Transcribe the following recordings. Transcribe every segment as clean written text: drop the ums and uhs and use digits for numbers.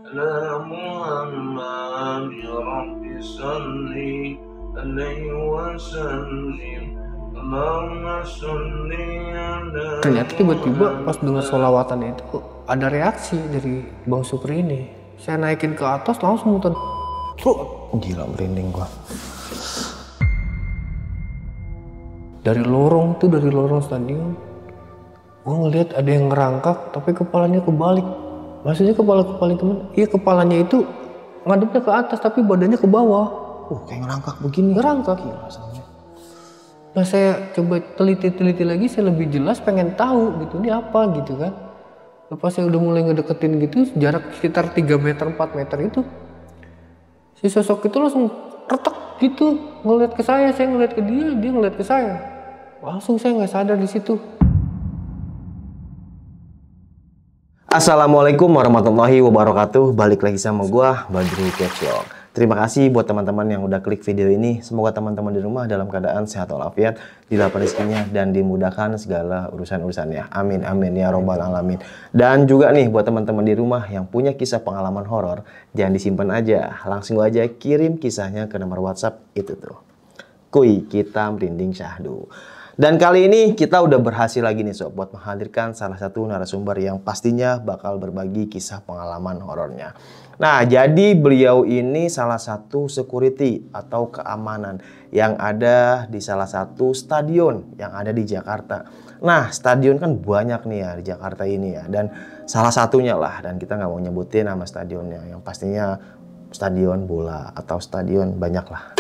على محمد يا رب صل عليه وسلم اللهم صل على Ternyata tiba-tiba pas dengar sholawatan itu ada reaksi dari Bang Supri ini. Saya naikin ke atas langsung muter. Gila, merinding gua. Dari lorong stadion, gua ngeliat ada yang ngerangkak tapi kepalanya kebalik. Maksudnya kepala temen? Iya, kepalanya itu ngadepnya ke atas tapi badannya ke bawah. Kayak ngerangkak begini. Ngerangkak. Nah, saya coba teliti lagi, saya lebih jelas pengen tahu gitu, ini apa gitu kan. Pas saya udah mulai ngedeketin gitu, jarak sekitar 3 meter 4 meter itu, si sosok itu langsung retak gitu, ngeliat ke saya ngeliat ke dia ngeliat ke saya. Langsung saya nggak sadar di situ. Assalamualaikum warahmatullahi wabarakatuh. Balik lagi sama gua, Badri Kecok. Terima kasih buat teman-teman yang udah klik video ini. Semoga teman-teman di rumah dalam keadaan sehat walafiat, dilapar rezekinya dan dimudahkan segala urusan-urusannya. Amin amin ya robbal alamin. Dan juga nih buat teman-teman di rumah yang punya kisah pengalaman horor, jangan disimpan aja, langsung aja kirim kisahnya ke nomor WhatsApp itu tuh. Kuy kita merinding syahdu. Dan kali ini kita udah berhasil lagi nih sob buat menghadirkan salah satu narasumber yang pastinya bakal berbagi kisah pengalaman horornya. Nah, jadi beliau ini salah satu security atau keamanan yang ada di salah satu stadion yang ada di Jakarta. Nah, stadion kan banyak nih ya di Jakarta ini ya, dan salah satunya lah, dan kita nggak mau nyebutin nama stadionnya, yang pastinya stadion bola atau stadion banyak lah.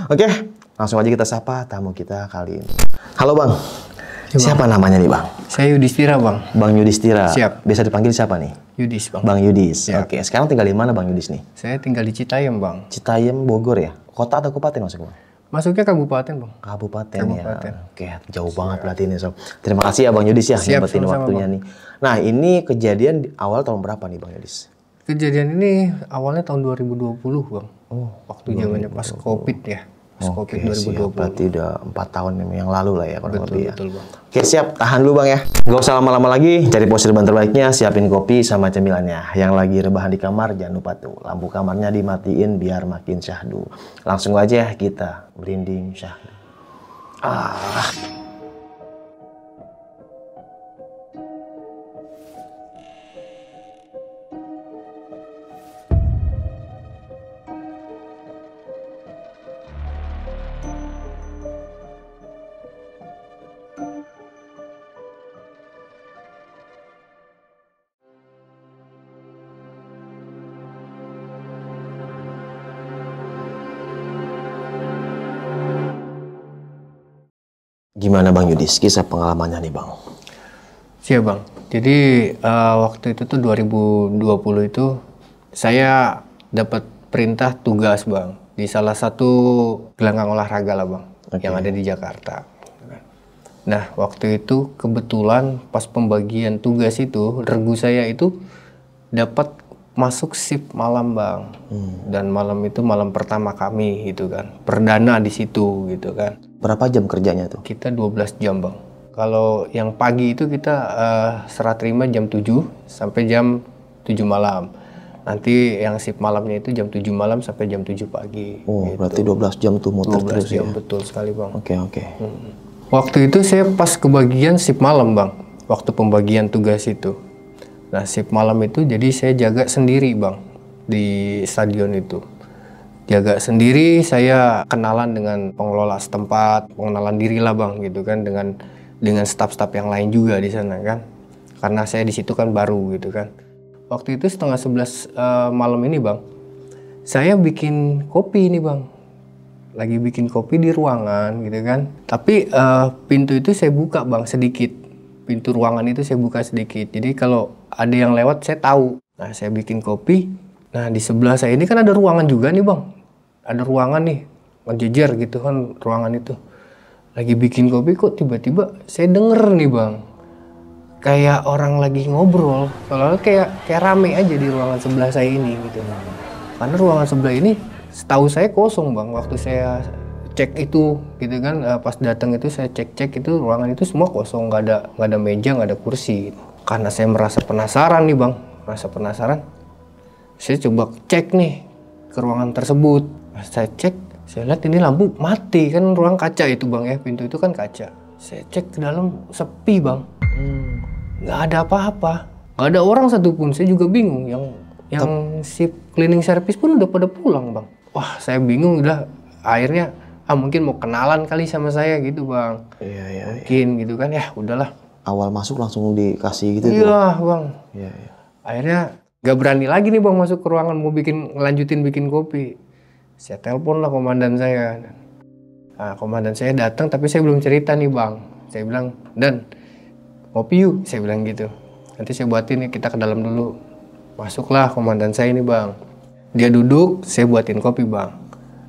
Oke, langsung aja kita sapa tamu kita kali ini. Halo Bang, siapa namanya nih Bang? Saya Yudhistira Bang. Bang Yudhistira. Siap. Biasa dipanggil siapa nih? Yudis Bang. Bang Yudis. Siap. Oke, sekarang tinggal di mana Bang Yudis nih? Saya tinggal di Citayam Bang. Citayam, Bogor ya? Kota atau kabupaten maksudnya? Masuknya kabupaten Bang. Kabupaten Kabupaten. ya. Oke, jauh banget berarti ini sob. Terima kasih ya Bang Yudis ya, nyempetin waktunya Bang. nih. Nah, ini kejadian di awal tahun berapa nih Bang Yudis? Kejadian ini awalnya tahun 2020 Bang. Waktu zamannya pas Covid ya. Pas Oke, Covid 2020. siap. Berarti udah 4 tahun yang lalu lah ya kurang lebih ya. Betul Bang. Oke, siap. Tahan dulu Bang ya. Gak usah lama-lama lagi. Cari posisi ban terbaiknya, siapin kopi sama cemilannya. Yang lagi rebahan di kamar, jangan lupa tuh lampu kamarnya dimatiin biar makin syahdu. Langsung aja kita merinding syahdu. Gimana Bang Yudis, kisah pengalamannya nih Bang? Siap Bang. Jadi waktu itu tuh 2020 itu saya dapat perintah tugas Bang di salah satu gelanggang olahraga lah Bang, yang ada di Jakarta. Nah, waktu itu kebetulan pas pembagian tugas itu regu saya itu dapat masuk shift malam Bang. Dan malam itu malam pertama kami gitu kan. Perdana di situ gitu kan. Berapa jam kerjanya tuh? Kita 12 jam Bang. Kalau yang pagi itu kita serah terima jam 7 sampai jam 7 malam. Nanti yang shift malamnya itu jam 7 malam sampai jam 7 pagi. Oh, gitu. Berarti 12 jam tuh muter 12 terus jam, ya? betul sekali Bang. Oke. Waktu itu saya pas kebagian shift malam Bang. Waktu pembagian tugas itu. Nah, shift malam itu jadi saya jaga sendiri Bang di stadion itu. Jaga sendiri, saya kenalan dengan pengelola setempat, pengenalan diri lah Bang gitu kan dengan staf-staf yang lain juga di sana kan. Karena saya di situ kan baru gitu kan. Waktu itu setengah 11 malam ini Bang, saya bikin kopi nih Bang. Lagi bikin kopi di ruangan gitu kan. Tapi pintu itu saya buka Bang sedikit. Pintu ruangan itu saya buka sedikit. Jadi kalau ada yang lewat saya tahu. Nah, saya bikin kopi. Nah, di sebelah saya ini kan ada ruangan juga nih Bang. Ada ruangan nih, ngejejer gitu kan ruangan itu. Lagi bikin kopi kok tiba-tiba saya denger nih Bang. Kayak orang lagi ngobrol. Soalnya kayak rame aja di ruangan sebelah saya ini gitu. Karena ruangan sebelah ini setahu saya kosong Bang. Waktu saya cek itu gitu kan, pas datang itu saya cek itu ruangan itu semua kosong, nggak ada meja, nggak ada kursi gitu. Karena saya merasa penasaran nih Bang, Saya coba cek nih ke ruangan tersebut. Pas saya cek, saya lihat ini lampu mati, kan ruang kaca itu bang ya, pintu itu kan kaca. Saya cek ke dalam sepi bang, nggak ada apa-apa, nggak ada orang satupun. Saya juga bingung, yang si cleaning service pun udah pada pulang bang. Wah saya bingung, udah akhirnya mungkin mau kenalan kali sama saya gitu bang. Iya. Mungkin gitu kan, ya udahlah. Awal masuk langsung dikasih gitu. Iya bang. Iya. Akhirnya gak berani lagi nih bang masuk ke ruangan mau ngelanjutin bikin kopi. Saya telepon lah komandan saya. Nah, komandan saya datang tapi saya belum cerita nih bang. Saya bilang, Dan, kopi yuk, saya bilang gitu. Nanti saya buatin nih, kita ke dalam dulu. Masuklah komandan saya ini bang. Dia duduk, saya buatin kopi bang.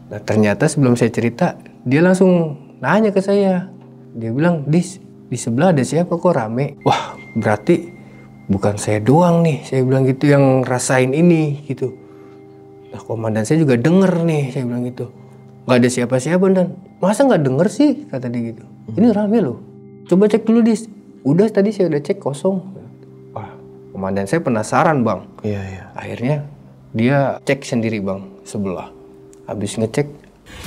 Nah ternyata sebelum saya cerita, dia langsung nanya ke saya. Dia bilang, Dis, di sebelah ada siapa kok rame? Wah berarti bukan saya doang nih, saya bilang gitu, yang rasain ini gitu. Nah komandan saya juga denger nih, saya bilang gitu. Gak ada siapa-siapa Dan. Masa gak denger sih, kata dia gitu. Ini rame loh, coba cek dulu Dis. Udah tadi saya udah cek kosong. Wah komandan saya penasaran bang. Iya. Akhirnya dia cek sendiri bang sebelah. Habis ngecek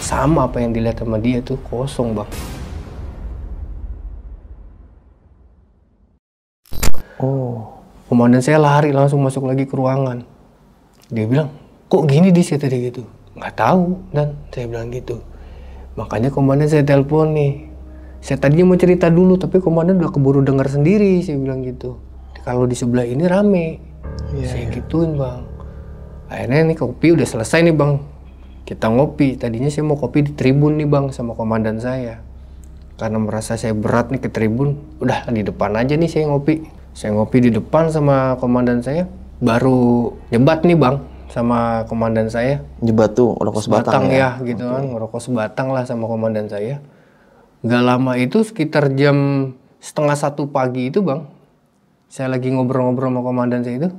sama apa yang dilihat sama dia tuh, kosong bang. Oh, komandan saya lari langsung masuk lagi ke ruangan. Dia bilang, kok gini Dis, kata dia gitu. Nggak tahu Dan, saya bilang gitu. Makanya komandan saya telepon nih. Saya tadinya mau cerita dulu, tapi komandan udah keburu dengar sendiri, saya bilang gitu. Kalau di sebelah ini rame, saya gituin bang. Akhirnya nih kopi udah selesai nih bang. Kita ngopi, tadinya saya mau kopi di tribun nih bang sama komandan saya. Karena merasa saya berat nih ke tribun, udah di depan aja nih saya ngopi. Saya ngopi di depan sama komandan saya, baru nyebat nih bang sama komandan saya. Nyebat tuh rokok sebatang ya gitu kan, ngerokok sebatang lah sama komandan saya. Gak lama itu sekitar jam 12:30 pagi itu bang, saya lagi ngobrol-ngobrol sama komandan saya itu.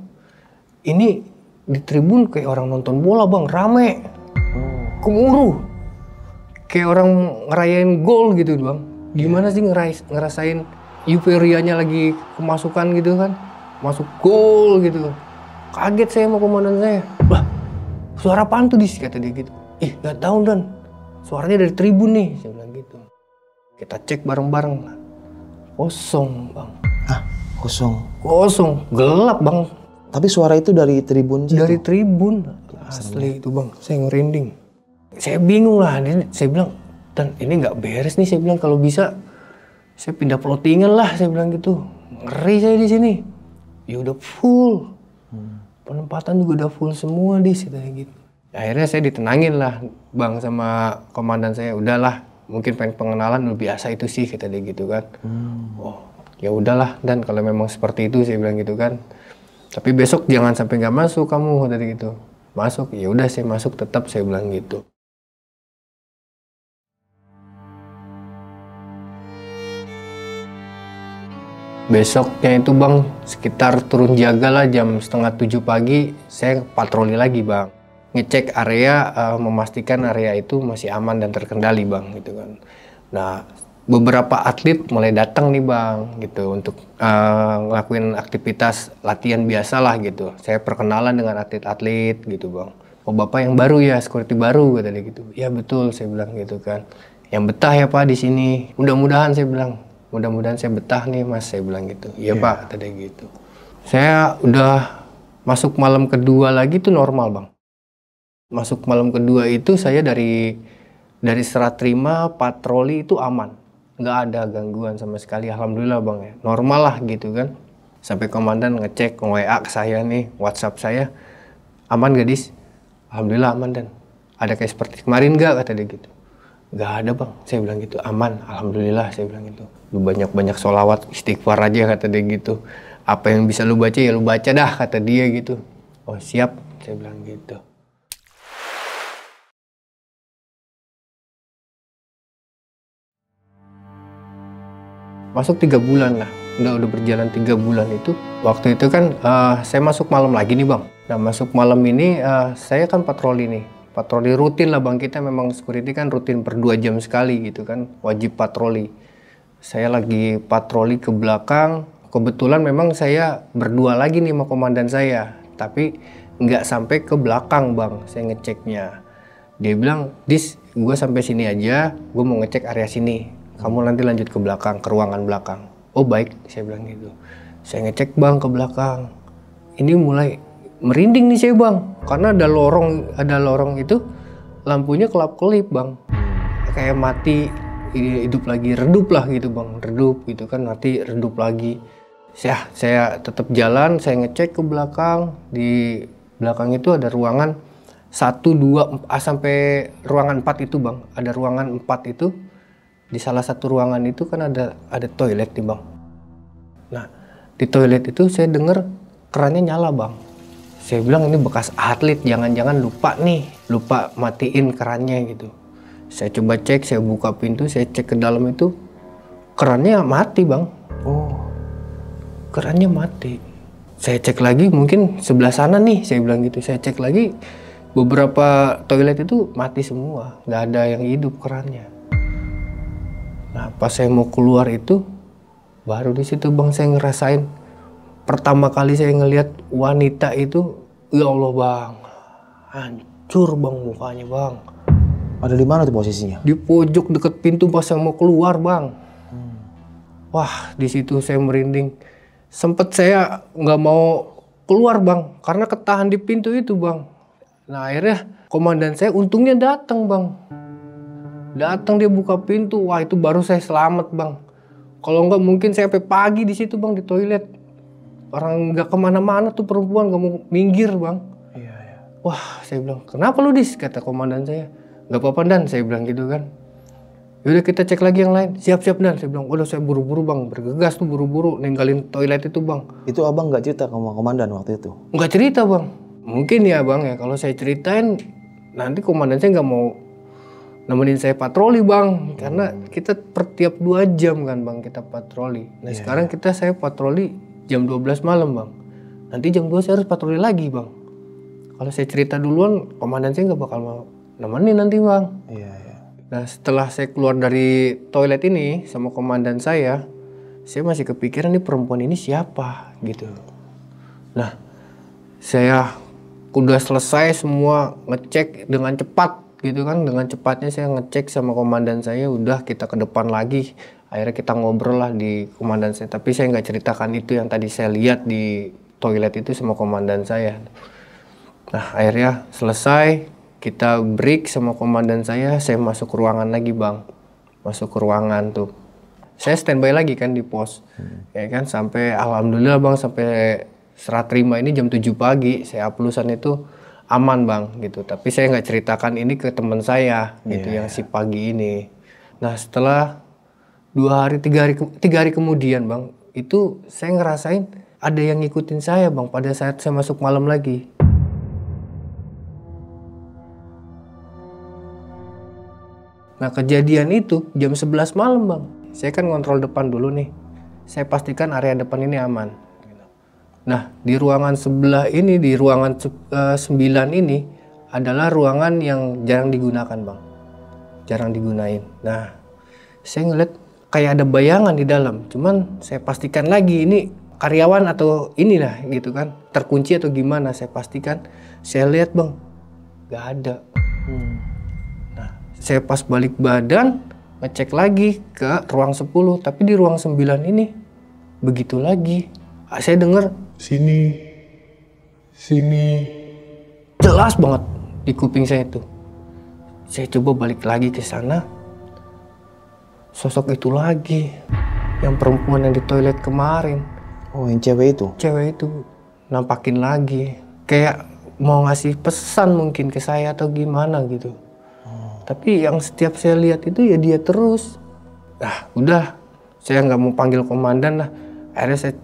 Ini di tribun kayak orang nonton bola bang, rame, gemuruh, kayak orang ngerayain gol gitu bang. Gimana sih ngerasain euforianya lagi kemasukan gitu kan, masuk gol gitu. Kaget saya sama komandan saya. Lah, suara apaan tuh Dis, kata dia gitu. Ih, gak tahu Dan, suaranya dari tribun nih, saya bilang gitu. Kita cek bareng-bareng, kosong bang. Hah? Kosong? Kosong, gelap bang. Tapi suara itu dari tribun situ? Dari tribun, asli itu bang, saya ngerinding. Saya bingung lah, saya bilang, Dan ini gak beres nih, saya bilang kalau bisa saya pindah plottingan lah, saya bilang gitu. Ngeri saya di sini. Ya udah full. Penempatan juga udah full semua Dis, katanya gitu. Akhirnya saya ditenangin lah bang sama komandan saya. Udahlah, mungkin pengen pengenalan udah biasa itu sih, kata dia gitu kan. Oh ya udahlah Dan, kalau memang seperti itu, saya bilang gitu kan. Tapi besok jangan sampai nggak masuk kamu, kata dia gitu. Masuk, ya udah saya masuk tetap, saya bilang gitu. Besoknya itu bang, sekitar turun jaga lah jam 6:30 pagi, saya patroli lagi bang. Ngecek area, memastikan area itu masih aman dan terkendali bang, gitu kan. Nah, beberapa atlet mulai datang nih bang, gitu, untuk ngelakuin aktivitas latihan biasa lah gitu. Saya perkenalan dengan atlet-atlet gitu bang. Oh bapak yang baru ya, security baru, kata dia gitu. Ya betul, saya bilang gitu kan. Yang betah ya pak di sini. Mudah-mudahan, saya bilang. Mudah-mudahan saya betah nih mas, saya bilang gitu. Iya pak, kata dia gitu. Saya udah masuk malam kedua lagi tuh normal bang. Masuk malam kedua itu saya dari serah terima patroli itu aman. Nggak ada gangguan sama sekali, alhamdulillah bang ya. Normal lah gitu kan. Sampai komandan ngecek WA ke saya nih, WhatsApp saya. Aman gak Dis? Alhamdulillah aman Dan. Ada kayak seperti kemarin nggak, kata dia gitu. Nggak ada bang, saya bilang gitu. Aman, alhamdulillah, saya bilang gitu. Lu banyak-banyak sholawat, istighfar aja, kata dia gitu. Apa yang bisa lu baca ya lu baca dah, kata dia gitu. Oh siap, saya bilang gitu. Masuk 3 bulan lah, udah berjalan 3 bulan itu. Waktu itu kan saya masuk malam lagi nih bang. Nah masuk malam ini saya kan patroli nih. Patroli rutin lah bang, kita memang security kan rutin per 2 jam sekali gitu kan, wajib patroli. Saya lagi patroli ke belakang, kebetulan memang saya berdua lagi nih sama komandan saya. Tapi nggak sampai ke belakang bang, saya ngeceknya. Dia bilang, Dis, gue sampai sini aja, gue mau ngecek area sini. Kamu nanti lanjut ke belakang, ke ruangan belakang. Oh baik, saya bilang gitu. Saya ngecek bang ke belakang. Ini mulai merinding nih saya bang, karena ada lorong itu lampunya kelap-kelip bang. Kayak mati, hidup lagi, redup lah gitu bang, redup gitu kan, nanti redup lagi. Saya tetap jalan, saya ngecek ke belakang. Di belakang itu ada ruangan 1, 2, sampai ruangan 4 itu bang. Ada ruangan 4 itu. Di salah satu ruangan itu kan ada toilet nih bang. Nah di toilet itu saya dengar kerannya nyala bang. Saya bilang ini bekas atlet, jangan-jangan lupa matiin kerannya gitu. Saya coba cek, saya buka pintu, saya cek ke dalam itu, kerannya mati bang. Oh, kerannya mati. Saya cek lagi, mungkin sebelah sana nih, saya bilang gitu. Saya cek lagi, beberapa toilet itu mati semua, nggak ada yang hidup kerannya. Nah pas saya mau keluar itu, baru di situ bang saya ngerasain pertama kali saya ngelihat wanita itu, ya Allah bang, hancur bang mukanya bang. Ada di mana tuh posisinya? Di pojok deket pintu pas saya mau keluar bang. Wah di situ saya merinding. Sempet saya nggak mau keluar bang, karena ketahan di pintu itu bang. Nah akhirnya komandan saya untungnya datang bang. Datang dia buka pintu, wah itu baru saya selamat bang. Kalau nggak mungkin saya sampai pagi di situ bang di toilet. Orang nggak kemana-mana tuh perempuan, nggak mau minggir bang. Iya. Wah saya bilang, kenapa lu Dis? Kata komandan saya. Nggak apa-apa Dan, saya bilang gitu kan. Yaudah kita cek lagi yang lain. Siap-siap Dan, saya bilang. Udah saya buru-buru bang, bergegas tuh buru-buru ninggalin toilet itu bang. Itu abang nggak cerita sama komandan waktu itu? Nggak cerita bang. Mungkin ya bang ya, kalau saya ceritain nanti komandan saya nggak mau nemenin saya patroli bang. Karena kita per tiap 2 jam kan bang kita patroli. Nah sekarang saya patroli jam 12 malam bang. Nanti jam 2 saya harus patroli lagi bang. Kalau saya cerita duluan, komandan saya nggak bakal mau nemenin nanti bang. Iya. Nah setelah saya keluar dari toilet ini sama komandan saya masih kepikiran nih perempuan ini siapa gitu. Nah saya udah selesai semua ngecek dengan cepat gitu kan. Dengan cepatnya saya ngecek sama komandan saya, udah kita ke depan lagi. Akhirnya kita ngobrol lah di komandan saya. Tapi saya nggak ceritakan itu yang tadi saya lihat di toilet itu sama komandan saya. Nah akhirnya selesai, kita break sama komandan saya masuk ke ruangan lagi bang. Masuk ke ruangan tuh. Saya standby lagi kan di pos. Ya kan sampai alhamdulillah bang, sampai serah terima ini jam 7 pagi. Saya uploadan itu aman bang gitu. Tapi saya nggak ceritakan ini ke teman saya gitu yang si pagi ini. Nah setelah 3 hari kemudian bang, itu saya ngerasain ada yang ngikutin saya bang pada saat saya masuk malam lagi. Nah kejadian itu jam 11 malam bang. Saya kan ngontrol depan dulu nih. Saya pastikan area depan ini aman. Nah di ruangan sebelah ini, di ruangan 9 ini adalah ruangan yang jarang digunakan bang. Jarang digunain. Nah saya ngeliat kayak ada bayangan di dalam. Cuman saya pastikan lagi ini karyawan atau inilah gitu kan. Terkunci atau gimana, saya pastikan. Saya lihat bang, gak ada. Saya pas balik badan, ngecek lagi ke ruang 10. Tapi di ruang 9 ini, begitu lagi. Saya dengar, sini. Jelas banget di kuping saya itu. Saya coba balik lagi ke sana. Sosok itu lagi. Yang perempuan yang di toilet kemarin. Oh yang cewek itu? Cewek itu nampakin lagi. Kayak mau ngasih pesan mungkin ke saya atau gimana gitu. Tapi yang setiap saya lihat itu ya dia terus. Nah udah, saya nggak mau panggil komandan lah. Akhirnya saya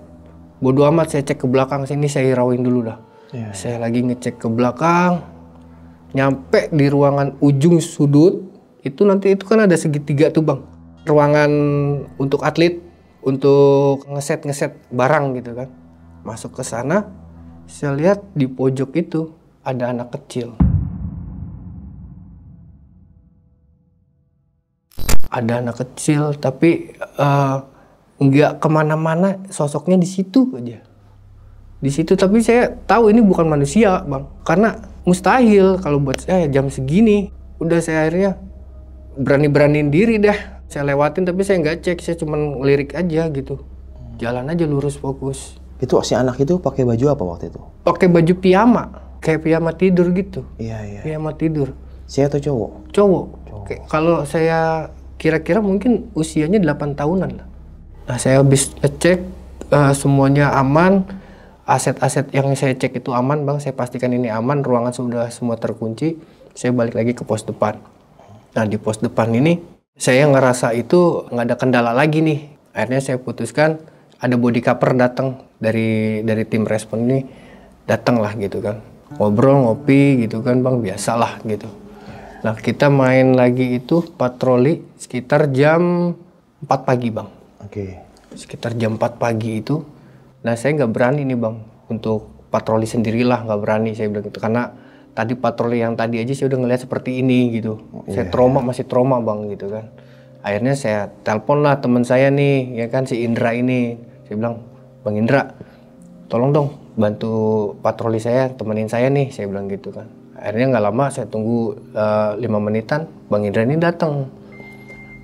bodo amat, saya cek ke belakang sini, saya hirauin dulu dah. Saya lagi ngecek ke belakang, nyampe di ruangan ujung sudut. Itu nanti itu kan ada segitiga tuh bang. Ruangan untuk atlet, untuk ngeset barang gitu kan. Masuk ke sana, saya lihat di pojok itu ada anak kecil. Ada anak kecil, tapi nggak kemana-mana, sosoknya di situ aja. di situ. Tapi saya tahu ini bukan manusia bang, karena mustahil kalau buat saya jam segini. Udah saya akhirnya berani-beraniin diri dah, saya lewatin, tapi saya nggak cek, saya cuma ngelirik aja gitu, jalan aja lurus fokus. Itu si anak itu pakai baju apa waktu itu? Pakai baju piyama, kayak piyama tidur gitu. Iya. Piyama tidur. Saya atau cowok? Cowok. Kalau saya kira-kira mungkin usianya 8 tahunan lah. Nah saya habis ngecek semuanya aman, aset-aset yang saya cek itu aman bang, saya pastikan ini aman, ruangan sudah semua terkunci. Saya balik lagi ke pos depan. Nah di pos depan ini saya ngerasa itu nggak ada kendala lagi nih. Akhirnya saya putuskan, ada body cover datang dari tim respon ini, datang lah gitu kan, ngobrol ngopi gitu kan bang, biasalah gitu. Nah kita main lagi itu patroli sekitar jam 4 pagi bang. Oke. Sekitar jam 4 pagi itu. Nah saya nggak berani nih bang untuk patroli sendirilah, nggak berani saya bilang gitu, karena tadi patroli yang tadi aja saya udah ngeliat seperti ini gitu. Saya trauma, masih trauma bang gitu kan. Akhirnya saya telepon lah teman saya nih, ya kan, si Indra ini. Saya bilang, Bang Indra, tolong dong bantu patroli saya, temenin saya nih, saya bilang gitu kan. Akhirnya nggak lama, saya tunggu 5 menitan, Bang Indra ini datang.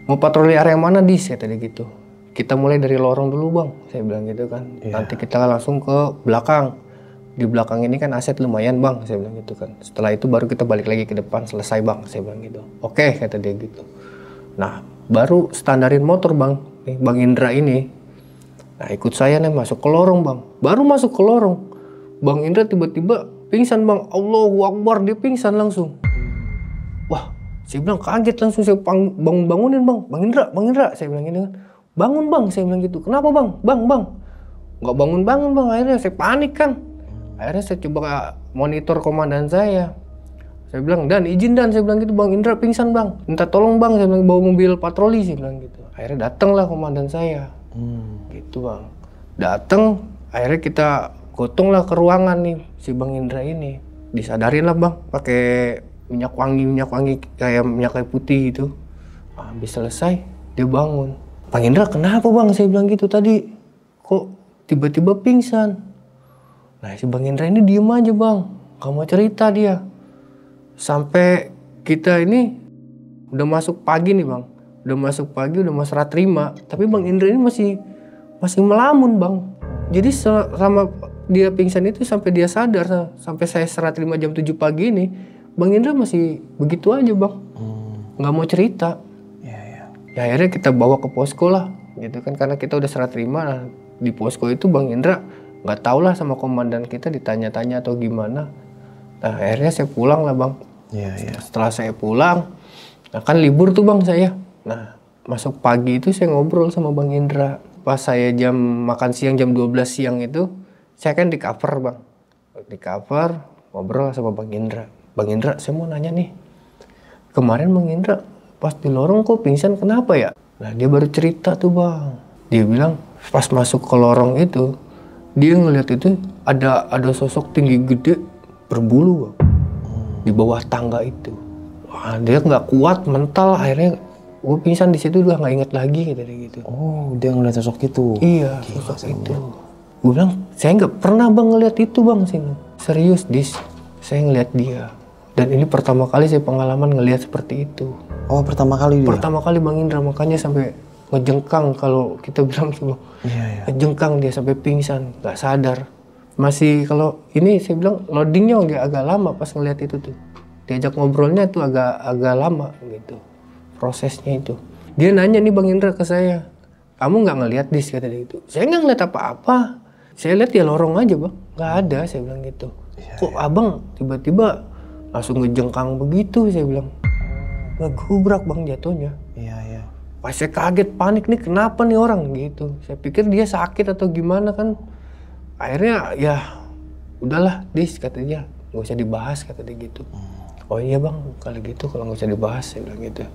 Mau patroli area mana dis? Saya tadi gitu. Kita mulai dari lorong dulu bang, saya bilang gitu kan. Nanti kita langsung ke belakang. Di belakang ini kan aset lumayan bang, saya bilang gitu kan. Setelah itu baru kita balik lagi ke depan, selesai bang, saya bilang gitu. Oke, kata dia gitu. Nah, baru standarin motor bang, nih Bang Indra ini. Nah, ikut saya nih masuk ke lorong bang. Baru masuk ke lorong, Bang Indra tiba-tiba pingsan bang. Allahu Akbar, dia pingsan langsung. Wah, saya bilang kaget langsung, saya bangunin bang. Bang Indra, saya bilang gitu kan. Bangun bang, saya bilang gitu. Kenapa bang? Bang. Nggak bangun bang, akhirnya saya panik kan. Akhirnya saya coba monitor komandan saya. Saya bilang, Dan izin Dan, saya bilang gitu, Bang Indra pingsan bang. Minta tolong bang, saya bilang bawa mobil patroli, saya bilang gitu. Akhirnya datanglah komandan saya. Gitu bang. Datang, akhirnya kita gotong lah ke ruangan nih si Bang Indra ini. Disadarin lah bang, pakai minyak wangi kayak minyak kayu putih gitu. Habis selesai, dia bangun. Bang Indra kenapa bang? Saya bilang gitu tadi. Kok tiba-tiba pingsan? Nah si Bang Indra ini diem aja bang, gak mau cerita dia. Sampai kita ini udah masuk pagi nih bang, udah mau serah terima. Tapi Bang Indra ini masih melamun bang. Jadi selama dia pingsan itu sampai dia sadar, sampai saya serah terima jam 7 pagi ini, Bang Indra masih begitu aja bang, gak mau cerita. Ya akhirnya kita bawa ke posko lah, gitu kan, karena kita udah serah terima. Nah, di posko itu Bang Indra nggak tahu lah sama komandan kita, ditanya-tanya atau gimana. Nah akhirnya saya pulang lah bang. Setelah saya pulang, nah kan libur tuh bang saya. Nah masuk pagi itu saya ngobrol sama Bang Indra. Pas saya jam makan siang jam 12 siang itu, saya kan di cover bang. Di cover ngobrol sama Bang Indra. Bang Indra, saya mau nanya nih. Kemarin Bang Indra pas di lorong kok pingsan, kenapa ya? Nah dia baru cerita tuh bang. Dia bilang pas masuk ke lorong itu, dia ngeliat itu ada sosok tinggi gede berbulu bang, di bawah tangga itu. Wah, dia nggak kuat mental, akhirnya gue pingsan di situ, udah nggak inget lagi kayak gitu. Oh, dia ngeliat sosok itu? Iya, sosok itu. Gue bilang, saya nggak pernah bang ngeliat itu bang sini. Serius dis, saya ngeliat dia. Dan ini pertama kali saya pengalaman ngeliat seperti itu. Oh, pertama kali dia? Pertama kali Bang Indra, makanya sampai ngejengkang, kalau kita bilang semua. Ngejengkang dia sampai pingsan, nggak sadar. Masih kalau ini saya bilang loadingnya agak lama pas ngeliat itu tuh. Diajak ngobrolnya tuh agak lama gitu. Prosesnya itu. Dia nanya nih Bang Indra ke saya, kamu nggak ngeliat dis, kata dia gitu. Saya nggak ngeliat apa-apa. Saya lihat ya lorong aja bang, nggak ada, saya bilang gitu. Kok abang tiba-tiba langsung ngejengkang begitu, saya bilang. Ngegubrak bang jatuhnya. Pas saya kaget, panik nih, kenapa nih orang gitu. Saya pikir dia sakit atau gimana kan. Akhirnya ya udahlah dis, kata dia, nggak usah dibahas, kata dia gitu. Oh iya bang, kalau gitu kalau nggak usah dibahas, saya bilang gitu.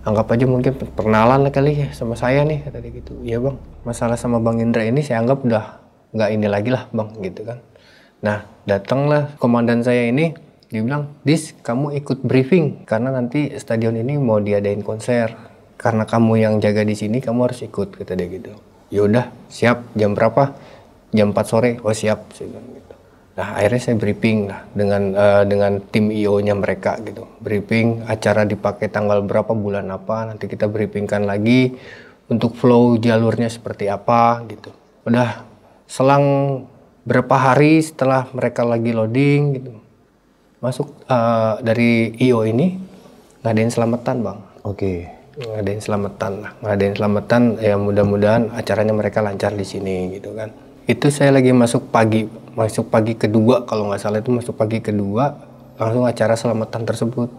Anggap aja mungkin perkenalan kali ya sama saya nih, kata dia gitu. Iya bang, masalah sama Bang Indra ini saya anggap udah nggak ini lagi lah bang, gitu kan. Nah datanglah komandan saya ini, dia bilang, dis kamu ikut briefing karena nanti stadion ini mau diadain konser. Karena kamu yang jaga di sini, kamu harus ikut, kata dia gitu. Ya udah, siap. Jam berapa? jam 4 sore, oh siap, saya bilang gitu. Nah akhirnya saya briefing lah dengan tim IO-nya mereka gitu. Briefing acara dipakai tanggal berapa, bulan apa, nanti kita briefingkan lagi untuk flow jalurnya seperti apa gitu. Udah selang berapa hari setelah mereka lagi loading gitu, masuk dari IO ini ngadain selamatan bang. Oke. Ngadain selamatan lah, ngadain selamatan ya, mudah-mudahan acaranya mereka lancar di sini gitu kan. Itu saya lagi masuk pagi kedua kalau nggak salah, itu masuk pagi kedua langsung acara selamatan tersebut.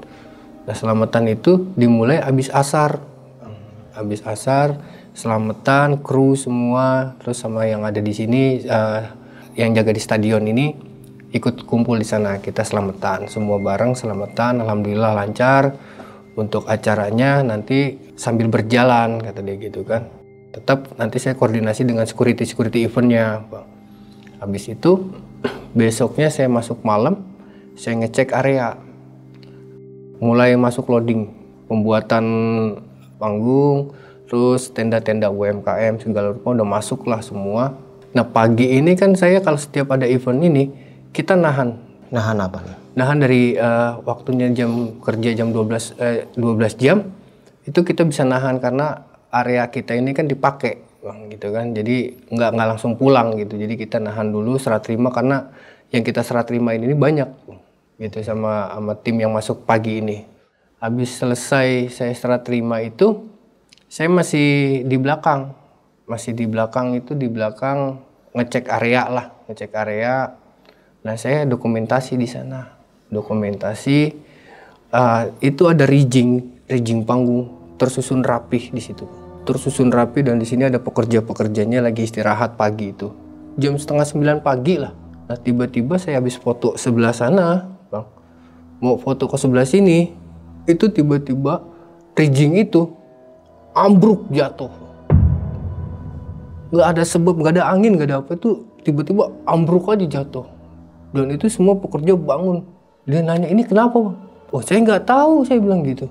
Nah selamatan itu dimulai habis asar, selamatan kru semua, terus sama yang ada di sini yang jaga di stadion ini ikut kumpul di sana, kita selamatan semua bareng, selamatan, alhamdulillah lancar. Untuk acaranya nanti sambil berjalan kata dia gitu kan, tetap nanti saya koordinasi dengan security eventnya bang. Habis itu besoknya saya masuk malam, saya ngecek area, mulai masuk loading, pembuatan panggung, terus tenda-tenda UMKM segala rupa udah masuk lah semua. Nah pagi ini kan saya kalau setiap ada event ini kita nahan apa nih? Nahan dari waktunya jam kerja jam 12 jam itu kita bisa nahan karena area kita ini kan dipakai bang gitu kan, jadi nggak langsung pulang gitu, jadi kita nahan dulu serah terima karena yang kita serah terima ini banyak gitu sama tim yang masuk pagi ini. Habis selesai saya serah terima itu saya masih di belakang itu di belakang ngecek area. Nah saya dokumentasi di sana, itu ada rigging panggung tersusun rapih di situ, dan di sini ada pekerjanya lagi istirahat pagi itu jam 8:30 pagi lah. Nah tiba-tiba saya habis foto sebelah sana bang, mau foto ke sebelah sini, itu tiba-tiba rigging itu ambruk jatuh, nggak ada sebab, nggak ada angin, nggak ada apa, itu tiba-tiba ambruk aja jatuh. Dan itu semua pekerja bangun. Dia nanya, ini kenapa bang? Oh saya nggak tahu, saya bilang gitu.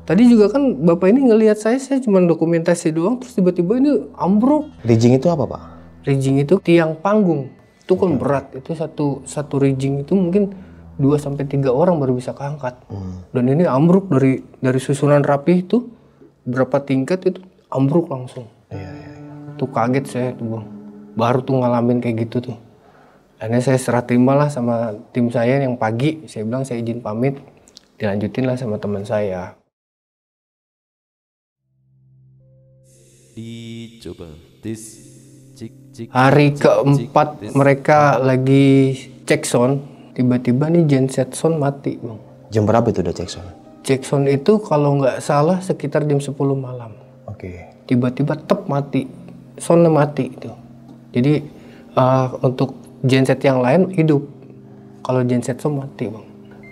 Tadi juga kan bapak ini ngelihat saya cuma dokumentasi doang, terus tiba-tiba ini ambruk. Rigging itu apa pak? Rigging itu tiang panggung. Itu kan berat, itu satu rigging itu mungkin 2-3 orang baru bisa keangkat. Dan ini ambruk dari susunan rapi itu, berapa tingkat itu ambruk langsung. Tuh kaget saya tuh bang. Baru tuh ngalamin kayak gitu tuh. Akhirnya saya serah terima lah sama tim saya yang pagi. Saya bilang saya izin pamit, dilanjutin lah sama teman saya. Dicoba Hari keempat mereka lagi cek sound, tiba-tiba nih genset sound mati bang. Jam berapa itu udah cek sound? Cek sound itu kalau nggak salah sekitar jam 10 malam. Oke. Tiba-tiba mati, soundnya mati itu. Jadi untuk genset yang lain hidup, kalau genset sound mati bang.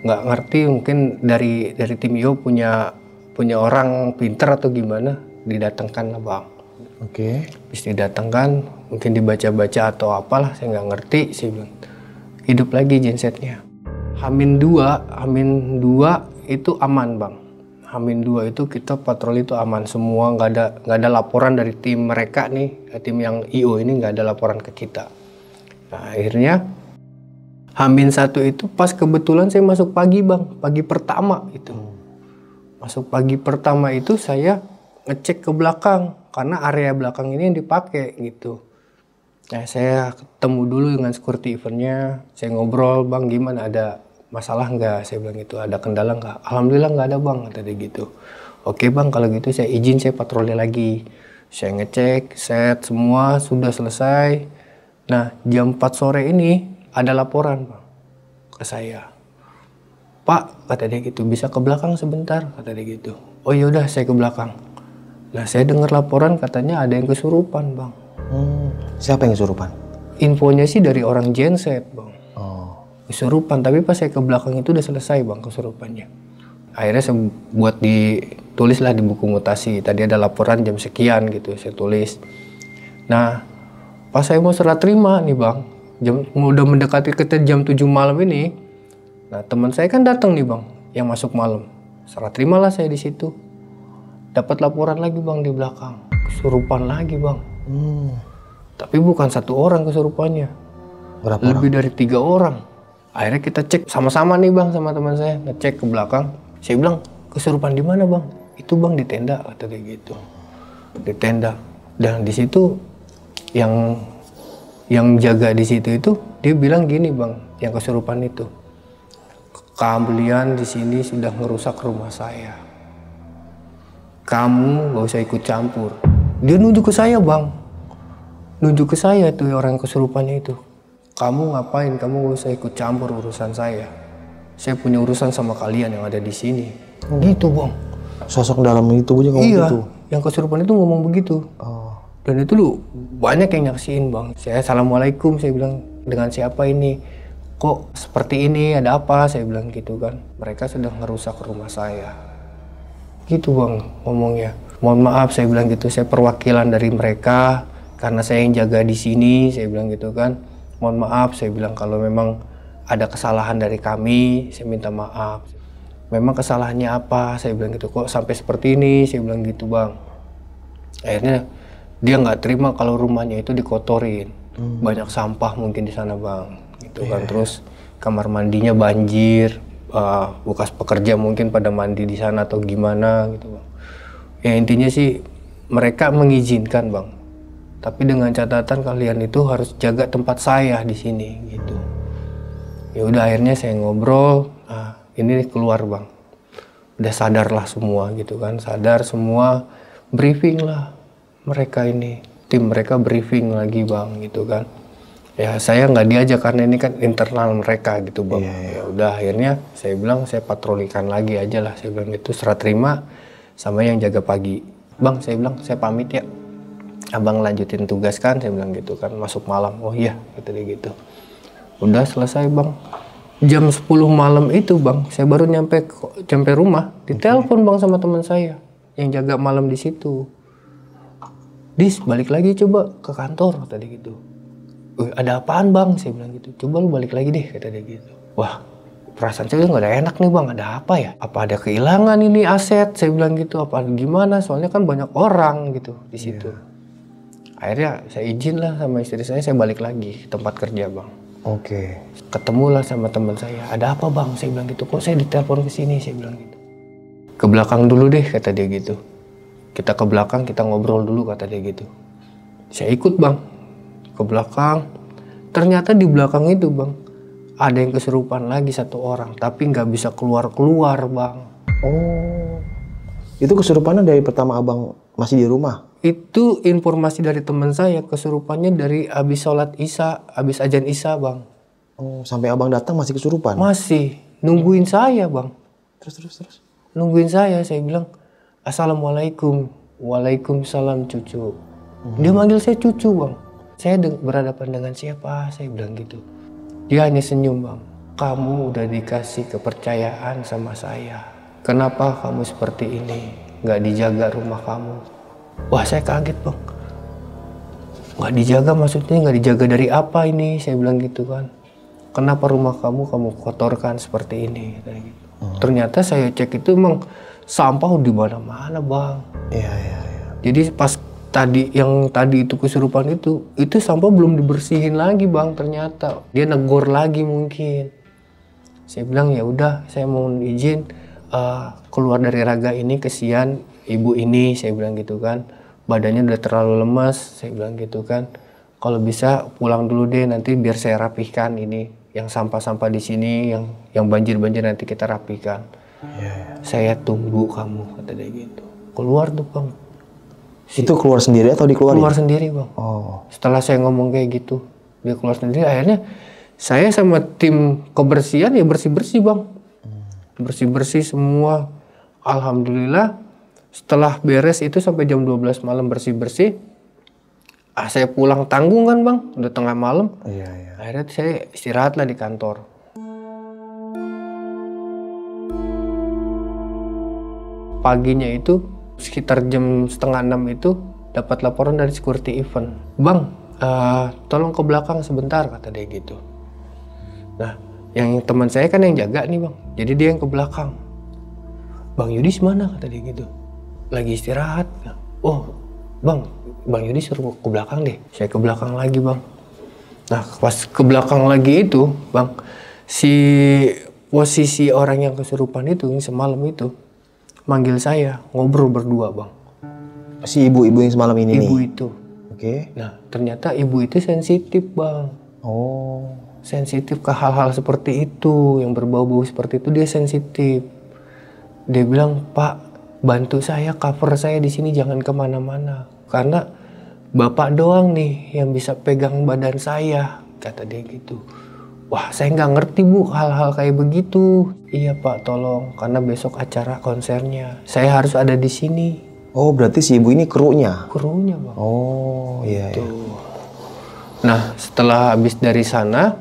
Nggak ngerti, mungkin dari tim IO punya orang pinter atau gimana, didatangkan lah bang. Oke. Bisa didatangkan, mungkin dibaca-baca atau apalah, saya nggak ngerti sih bang. Hidup lagi gensetnya. Hamin 2 itu aman bang. Hamin 2 itu kita patroli itu aman semua, nggak ada laporan dari tim mereka nih, tim yang IO ini nggak ada laporan ke kita. Nah, akhirnya Hamin 1 itu pas kebetulan saya masuk pagi bang, pagi pertama itu. Masuk pagi pertama itu saya ngecek ke belakang karena area belakang ini yang dipakai gitu. Nah, saya ketemu dulu dengan security eventnya, saya ngobrol, bang gimana, ada masalah nggak? Saya bilang gitu, ada kendala nggak? Alhamdulillah nggak ada bang, kata dia gitu. Oke bang, kalau gitu saya izin, saya patroli lagi. Saya ngecek, set semua sudah selesai. Nah jam 4 sore ini ada laporan bang ke saya. Pak, kata dia gitu, bisa ke belakang sebentar, kata dia gitu. Oh yaudah, saya ke belakang. Nah saya dengar laporan katanya ada yang kesurupan bang. Siapa yang kesurupan? Infonya sih dari orang genset bang. Kesurupan, tapi pas saya ke belakang itu udah selesai bang kesurupannya. Akhirnya saya buat ditulis lah di buku mutasi. Tadi ada laporan jam sekian gitu, saya tulis. Nah pas saya mau serah terima nih bang, udah mendekati ke jam 7 malam ini. Nah teman saya kan datang nih bang, yang masuk malam. Serah terimalah saya di situ. Dapat laporan lagi bang di belakang, kesurupan lagi bang. Tapi bukan 1 orang kesurupannya. Berapa Lebih orang? dari 3 orang. Akhirnya kita cek sama-sama nih bang, sama teman saya, ngecek ke belakang. Saya bilang, kesurupan di mana bang? Itu bang di tenda, kata dia gitu. Di tenda. Dan di situ yang jaga di situ itu dia bilang gini bang, yang kesurupan itu, kalian di sini sudah ngerusak rumah saya. Kamu gak usah ikut campur. Dia nunjuk ke saya bang, nunjuk ke saya tuh orang kesurupannya itu. Kamu ngapain? Kamu gak usah ikut campur urusan saya. Saya punya urusan sama kalian yang ada di sini. Gitu bang. Sosok dalam itu aja ngomong Iya, gitu? yang kesurupan itu ngomong begitu. Oh. Dan itu lu banyak yang nyaksiin bang. Saya assalamualaikum, saya bilang dengan siapa ini? Kok seperti ini? Ada apa? Saya bilang gitu kan. Mereka sudah ngerusak rumah saya. Gitu bang ngomongnya. Mohon maaf, saya bilang gitu. Saya perwakilan dari mereka karena saya yang jaga di sini. Saya bilang gitu kan. Mohon maaf, saya bilang kalau memang ada kesalahan dari kami, saya minta maaf. Memang kesalahannya apa? Saya bilang gitu. Kok sampai seperti ini? Saya bilang gitu bang. Akhirnya dia nggak terima kalau rumahnya itu dikotorin. Banyak sampah mungkin di sana bang. Gitu kan. Terus kamar mandinya banjir. Bekas pekerja mungkin pada mandi di sana atau gimana gitu bang. Ya intinya sih mereka mengizinkan bang. Tapi dengan catatan kalian itu harus jaga tempat saya di sini gitu. Ya udah akhirnya saya ngobrol, ini keluar bang. Udah sadar lah semua gitu kan, sadar semua, briefing lah mereka ini, tim mereka briefing lagi bang gitu kan. Ya saya nggak diajak karena ini kan internal mereka gitu bang. Ya udah akhirnya saya bilang saya patrolikan lagi aja lah, saya bilang itu serah terima sama yang jaga pagi. Bang saya bilang saya pamit ya. Abang lanjutin tugas kan, saya bilang gitu kan, masuk malam. Oh iya, kata dia gitu. Udah selesai bang. Jam 10 malam itu bang, saya baru nyampe rumah. Ditelepon bang sama teman saya yang jaga malam di situ. Dis, balik lagi coba ke kantor, kata dia gitu. Ada apaan bang? Saya bilang gitu. Coba lu balik lagi deh, kata dia gitu. Wah, perasaan saya nggak ada enak nih bang. Ada apa ya? Apa ada kehilangan ini aset? Saya bilang gitu. Apa gimana? Soalnya kan banyak orang gitu di situ. Akhirnya saya izin lah sama istri saya balik lagi ke tempat kerja bang. Oke. Ketemulah sama teman saya. Ada apa bang? Saya bilang gitu. Kok saya ditelepon ke sini? Saya bilang gitu. Ke belakang dulu deh, kata dia gitu. Kita ke belakang, kita ngobrol dulu, kata dia gitu. Saya ikut bang. Ke belakang. Ternyata di belakang itu bang, ada yang kesurupan lagi 1 orang. Tapi nggak bisa keluar-keluar bang. Oh. Itu kesurupannya dari pertama abang masih di rumah? Itu informasi dari teman saya, kesurupannya dari habis sholat isya, habis ajan isya bang. Oh, sampai abang datang masih kesurupan? Masih, nungguin saya bang. Terus. Nungguin saya bilang, assalamualaikum, waalaikumsalam cucu. Dia manggil saya cucu bang. Saya berhadapan dengan siapa, saya bilang gitu. Dia hanya senyum bang. Kamu udah dikasih kepercayaan sama saya. Kenapa kamu seperti ini? Nggak dijaga rumah kamu. Wah saya kaget bang. Nggak dijaga maksudnya nggak dijaga dari apa ini? Saya bilang gitu kan. Kenapa rumah kamu kotorkan seperti ini? Gitu. Ternyata saya cek itu emang sampah di mana-mana bang. Iya. Jadi pas tadi itu kesurupan itu sampah belum dibersihin lagi bang. Ternyata dia negor lagi mungkin. Saya bilang ya udah saya mau izin keluar dari raga ini, kesian ibu ini, saya bilang gitu kan. Badannya udah terlalu lemas, saya bilang gitu kan. Kalau bisa pulang dulu deh, nanti biar saya rapihkan ini. Yang sampah-sampah di sini, yang banjir-banjir nanti kita rapihkan. Saya tunggu kamu, kata dia gitu. Keluar tuh bang. Itu keluar sendiri atau dikeluarin? Keluar sendiri bang. Oh. Setelah saya ngomong kayak gitu, dia keluar sendiri. Akhirnya saya sama tim kebersihan ya bersih-bersih bang. Bersih-bersih semua. Alhamdulillah setelah beres itu sampai jam 12 malam bersih-bersih. Saya pulang tanggung kan bang, udah tengah malam. Iya. Akhirnya saya istirahat lah di kantor. Paginya itu sekitar jam 5:30 itu dapat laporan dari security event. Bang, tolong ke belakang sebentar, kata dia gitu. Nah, yang teman saya kan yang jaga nih bang, jadi dia yang ke belakang. Bang Yudis mana, kata dia gitu. Lagi istirahat. Oh, Bang Yudi suruh ke belakang deh. Saya ke belakang lagi bang. Nah pas ke belakang lagi itu bang, si posisi orang yang kesurupan itu yang semalam itu manggil saya, ngobrol berdua bang. Si ibu-ibu yang semalam ini Ibu nih? itu. Oke. Nah ternyata ibu itu sensitif bang. Oh. Sensitif ke hal-hal seperti itu, yang berbau-bau seperti itu dia sensitif. Dia bilang, Pak, bantu saya, cover saya di sini, jangan kemana-mana. Karena Bapak doang nih yang bisa pegang badan saya, kata dia gitu. Wah, saya nggak ngerti Bu hal-hal kayak begitu. Iya Pak, tolong, karena besok acara konsernya. Saya harus ada di sini. Oh, berarti si ibu ini krunya? Krunya Bang. Oh, iya. Gitu. Nah, setelah habis dari sana,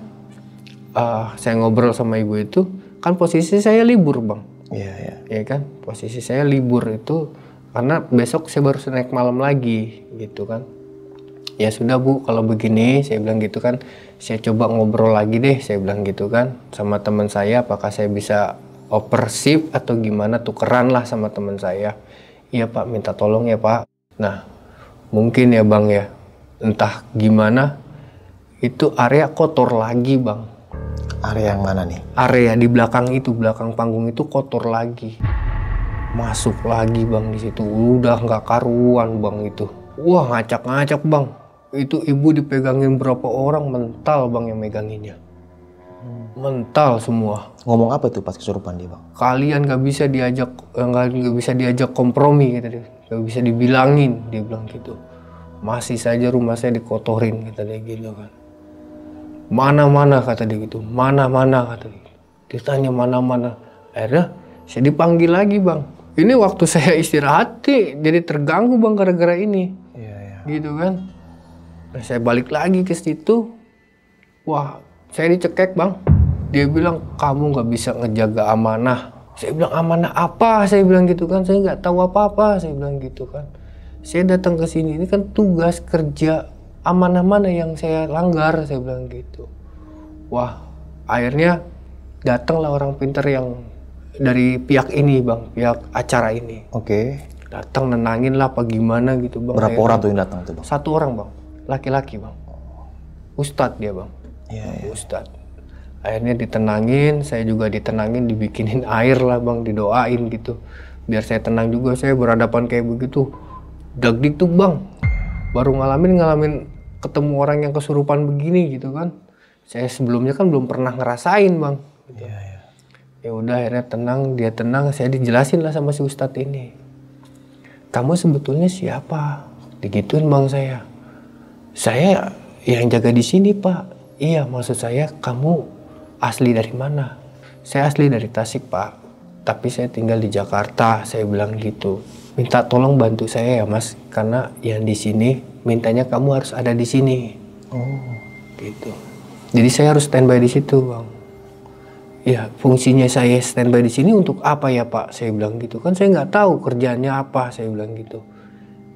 saya ngobrol sama ibu itu, kan posisi saya libur Bang. Iya. Ya kan, posisi saya libur itu karena besok saya baru naik malam lagi gitu kan. Ya sudah Bu, kalau begini saya bilang gitu kan, saya coba ngobrol lagi deh, saya bilang gitu kan sama teman saya, apakah saya bisa oper shift atau gimana, tukeran lah sama teman saya. Iya Pak, minta tolong ya Pak. Nah mungkin ya Bang ya, entah gimana itu area kotor lagi Bang. Area yang mana nih? Area di belakang itu, belakang panggung itu kotor lagi. Masuk lagi Bang di situ, udah nggak karuan Bang itu. Wah ngacak-ngacak Bang. Itu ibu dipegangin berapa orang, mental Bang yang meganginnya. Mental semua. Ngomong apa tuh pas kesurupan dia Bang? Kalian nggak bisa diajak kompromi kata dia. Nggak bisa dibilangin, dia bilang gitu. Masih saja rumah saya dikotorin kata dia gitu kan. Mana-mana kata dia gitu, mana-mana kata dia. Ditanya mana-mana. Akhirnya saya dipanggil lagi Bang. Ini waktu saya istirahat jadi terganggu Bang gara-gara ini. Iya. Gitu kan. Nah, saya balik lagi ke situ. Wah, saya dicekek Bang. Dia bilang kamu nggak bisa ngejaga amanah. Saya bilang amanah apa? Saya bilang gitu kan. Saya nggak tahu apa-apa. Saya bilang gitu kan. Saya datang ke sini ini kan tugas kerja. Amanah mana yang saya langgar, saya bilang gitu. Wah, akhirnya datanglah orang pintar yang dari pihak ini Bang, pihak acara ini. Oke. Datang nenangin lah apa gimana gitu Bang. Berapa orang tuh yang datang tuh Bang? 1 orang Bang, laki-laki Bang. Ustadz dia Bang. Iya. Ustadz. Akhirnya ditenangin, saya juga ditenangin, dibikinin air lah Bang, didoain gitu. Biar saya tenang juga, saya berhadapan kayak begitu. Dagdik tuh Bang. Baru ngalamin ketemu orang yang kesurupan begini gitu kan. Saya sebelumnya kan belum pernah ngerasain Bang. Gitu. Iya. Ya udah akhirnya tenang, dia tenang, saya dijelasin lah sama si Ustadz ini. Kamu sebetulnya siapa? Digituin Bang saya. Saya yang jaga di sini Pak. Iya maksud saya kamu asli dari mana? Saya asli dari Tasik Pak. Tapi saya tinggal di Jakarta, saya bilang gitu. Minta tolong bantu saya ya Mas, karena yang di sini mintanya kamu harus ada di sini. Oh, Gitu. Jadi saya harus standby di situ Bang. Ya fungsinya saya standby di sini untuk apa ya Pak? Saya bilang gitu. Kan saya nggak tahu kerjaannya apa, saya bilang gitu.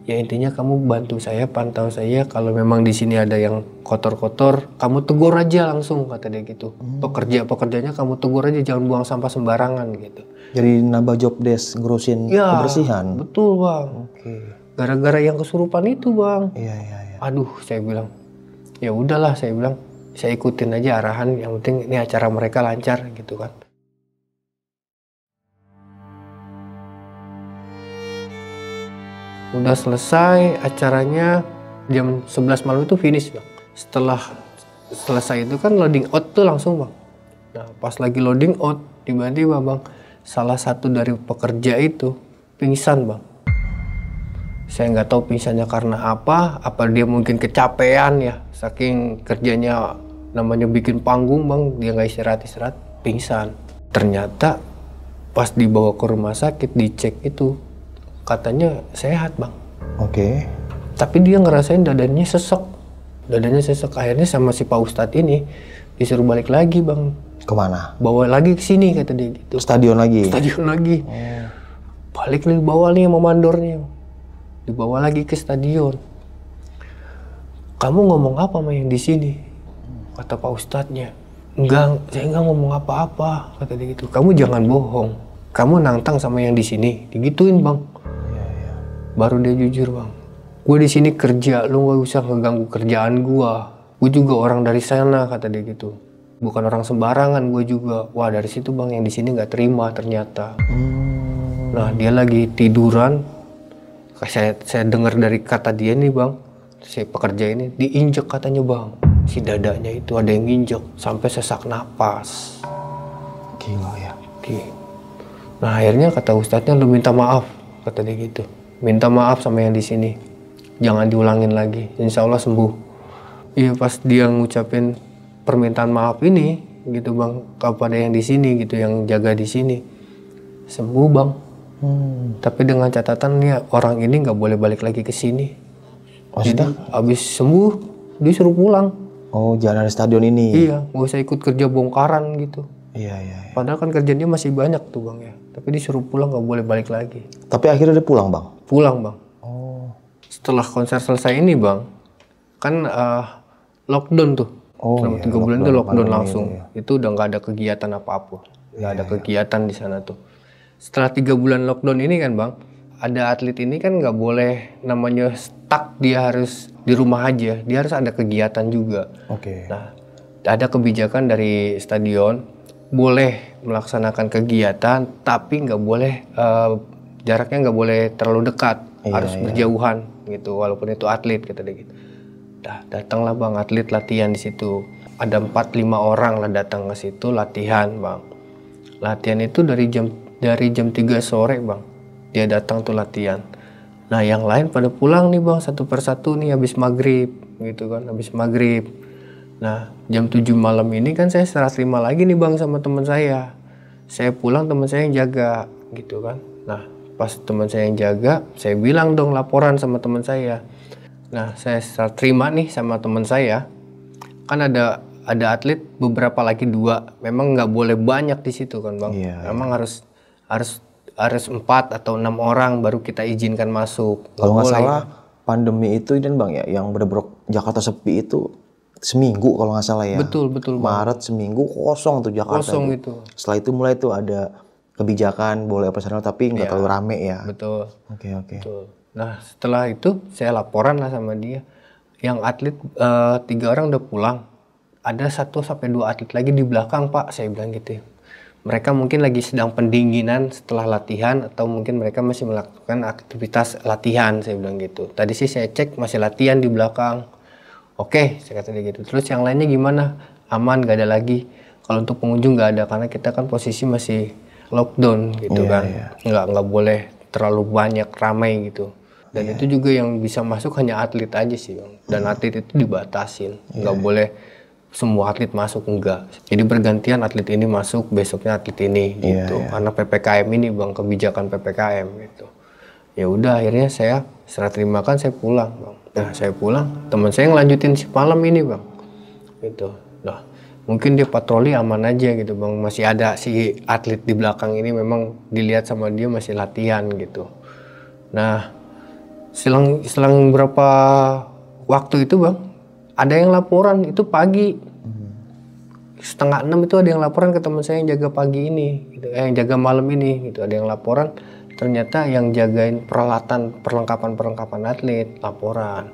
Ya intinya kamu bantu saya, pantau saya. Kalau memang di sini ada yang kotor-kotor, kamu tegur aja langsung kata dia gitu. Pekerjanya kamu tegur aja, jangan buang sampah sembarangan gitu. jadi nambah job desk ngurusin kebersihan. Betul Bang. Oke. Gara-gara yang kesurupan itu Bang. Iya. Aduh, saya bilang, ya udahlah, saya bilang, saya ikutin aja arahan. Yang penting ini acara mereka lancar gitu kan. Udah selesai acaranya jam 11 malam itu finish Bang. Setelah selesai itu kan loading out tuh langsung Bang. Nah pas lagi loading out tiba-tiba Bang, salah satu dari pekerja itu pingsan Bang. Saya nggak tahu pingsannya karena apa dia mungkin kecapean ya, saking kerjanya namanya bikin panggung Bang, dia nggak istirahat, pingsan. Ternyata pas dibawa ke rumah sakit dicek itu katanya sehat Bang. Oke. Tapi dia ngerasain dadanya sesek. Akhirnya sama si Pak Ustadz ini disuruh balik lagi Bang. Kemana? Bawa lagi ke sini kata dia gitu. Stadion lagi? Stadion lagi. Oh. Balik nih bawa nih sama mandornya. Dibawa lagi ke stadion. Kamu ngomong apa sama yang di sini? Kata Pak Ustadznya. Enggak, saya enggak ngomong apa-apa kata dia gitu. Kamu jangan bohong. Kamu nantang sama yang di sini. Digituin Bang. Iya. Baru dia jujur Bang. Gue di sini kerja, lu nggak usah ngeganggu kerjaan gue. Gue juga orang dari sana, kata dia gitu. Bukan orang sembarangan gue juga. Wah, dari situ bang yang di sini nggak terima ternyata. Nah, dia lagi tiduran. Saya dengar dari kata dia nih bang, si pekerja ini diinjek katanya bang. Si dadanya itu ada yang injek sampai sesak napas. Gila ya. Nah, akhirnya kata ustadznya, lu minta maaf, kata dia gitu. Minta maaf sama yang di sini. Jangan diulangin lagi. Insya Allah sembuh. Iya, pas dia ngucapin permintaan maaf ini gitu bang kepada yang di sini gitu, yang jaga di sini, sembuh bang. Tapi dengan catatan ya orang ini nggak boleh balik lagi ke sini. Jadi abis sembuh disuruh pulang. Oh, jangan ada stadion ini. Iya, nggak usah ikut kerja bongkaran gitu. Iya. Padahal kan kerjanya masih banyak tuh bang ya. Tapi disuruh pulang, nggak boleh balik lagi. Tapi akhirnya dia pulang bang? Pulang bang. Oh. Setelah konser selesai ini bang, kan lockdown tuh. Selama 3 bulan itu lockdown langsung. Itu udah nggak ada kegiatan apa-apa. Nggak ada kegiatan di sana tuh. Setelah 3 bulan lockdown ini kan bang, ada atlet ini kan nggak boleh namanya stuck, dia harus di rumah aja. Dia harus ada kegiatan juga. Oke. Nah, ada kebijakan dari stadion, boleh melaksanakan kegiatan, tapi nggak boleh jaraknya nggak boleh terlalu dekat, harus berjauhan gitu. Walaupun itu atlet, kata dia gitu. Datanglah bang atlet latihan di situ. Ada 4-5 orang lah datang ke situ latihan bang. Latihan itu dari jam 3 sore bang. Dia datang tuh latihan. Nah yang lain pada pulang nih bang satu persatu nih habis maghrib gitu kan, habis maghrib. Nah jam 7 malam ini kan saya serah terima lagi nih bang sama teman saya. Saya pulang, teman saya yang jaga gitu kan. Nah pas teman saya yang jaga, saya bilang dong laporan sama teman saya. Nah, saya serah terima nih sama teman saya. Kan ada atlet beberapa lagi 2. Memang nggak boleh banyak di situ kan, Bang. Memang harus 4 atau 6 orang baru kita izinkan masuk. Kalau nggak salah pandemi itu kan Bang ya, yang bener-bener Jakarta sepi itu seminggu kalau nggak salah ya. Betul, Bang. Maret seminggu kosong tuh Jakarta. Kosong itu. Setelah itu mulai tuh ada kebijakan boleh operasional tapi nggak terlalu rame ya. Betul. Oke. Betul. Nah setelah itu saya laporan lah sama dia. Yang atlet 3 orang udah pulang. Ada 1-2 atlet lagi di belakang pak, saya bilang gitu. Mereka mungkin lagi sedang pendinginan setelah latihan atau mungkin mereka masih melakukan aktivitas latihan, saya bilang gitu. Tadi sih saya cek masih latihan di belakang. Oke, saya kata dia gitu. Terus yang lainnya gimana? Aman, gak ada lagi. Kalau untuk pengunjung gak ada karena kita kan posisi masih lockdown gitu kan. Nggak boleh terlalu banyak ramai gitu. Dan itu juga yang bisa masuk hanya atlet aja sih bang. Dan atlet itu dibatasin, nggak boleh semua atlet masuk, enggak. Jadi bergantian atlet ini masuk, besoknya atlet ini gitu. Karena PPKM ini bang, kebijakan PPKM gitu. Ya udah akhirnya saya serah terimakan, saya pulang bang. Nah saya pulang, teman saya ngelanjutin si malam ini bang. Gitu. Nah mungkin dia patroli aman aja gitu bang. Masih ada si atlet di belakang ini memang dilihat sama dia masih latihan gitu. Nah selang berapa waktu itu bang, ada yang laporan itu pagi 5:30 itu ada yang laporan ke teman saya yang jaga pagi ini, gitu, yang jaga malam ini, gitu. Ada yang laporan, ternyata yang jagain perlengkapan atlet laporan,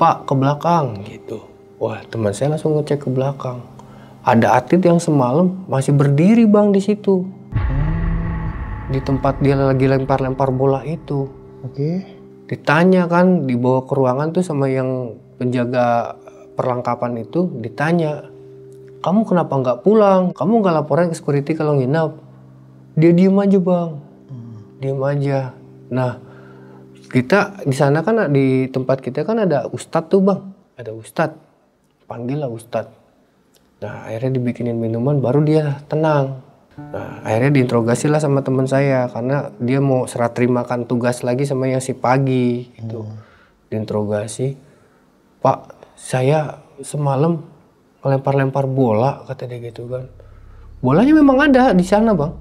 Pak ke belakang, gitu. Wah teman saya langsung ngecek ke belakang, ada atlet yang semalam masih berdiri bang di situ, di tempat dia lagi lempar bola itu. Ditanya kan, dibawa ke ruangan tuh sama yang penjaga perlengkapan itu, ditanya, kamu kenapa nggak pulang? Kamu nggak laporan ke security kalau nginap? Dia diem aja bang, diem aja. Nah kita di sana kan di tempat kita kan ada ustadz tuh bang, ada ustadz, panggil lah ustadz. Nah akhirnya dibikinin minuman baru dia tenang. Nah akhirnya diinterogasi lah sama teman saya karena dia mau serah terimakan tugas lagi sama yang si pagi itu. Diinterogasi, Pak saya semalam ngelempar bola, kata dia gitu kan. Bolanya memang ada di sana bang,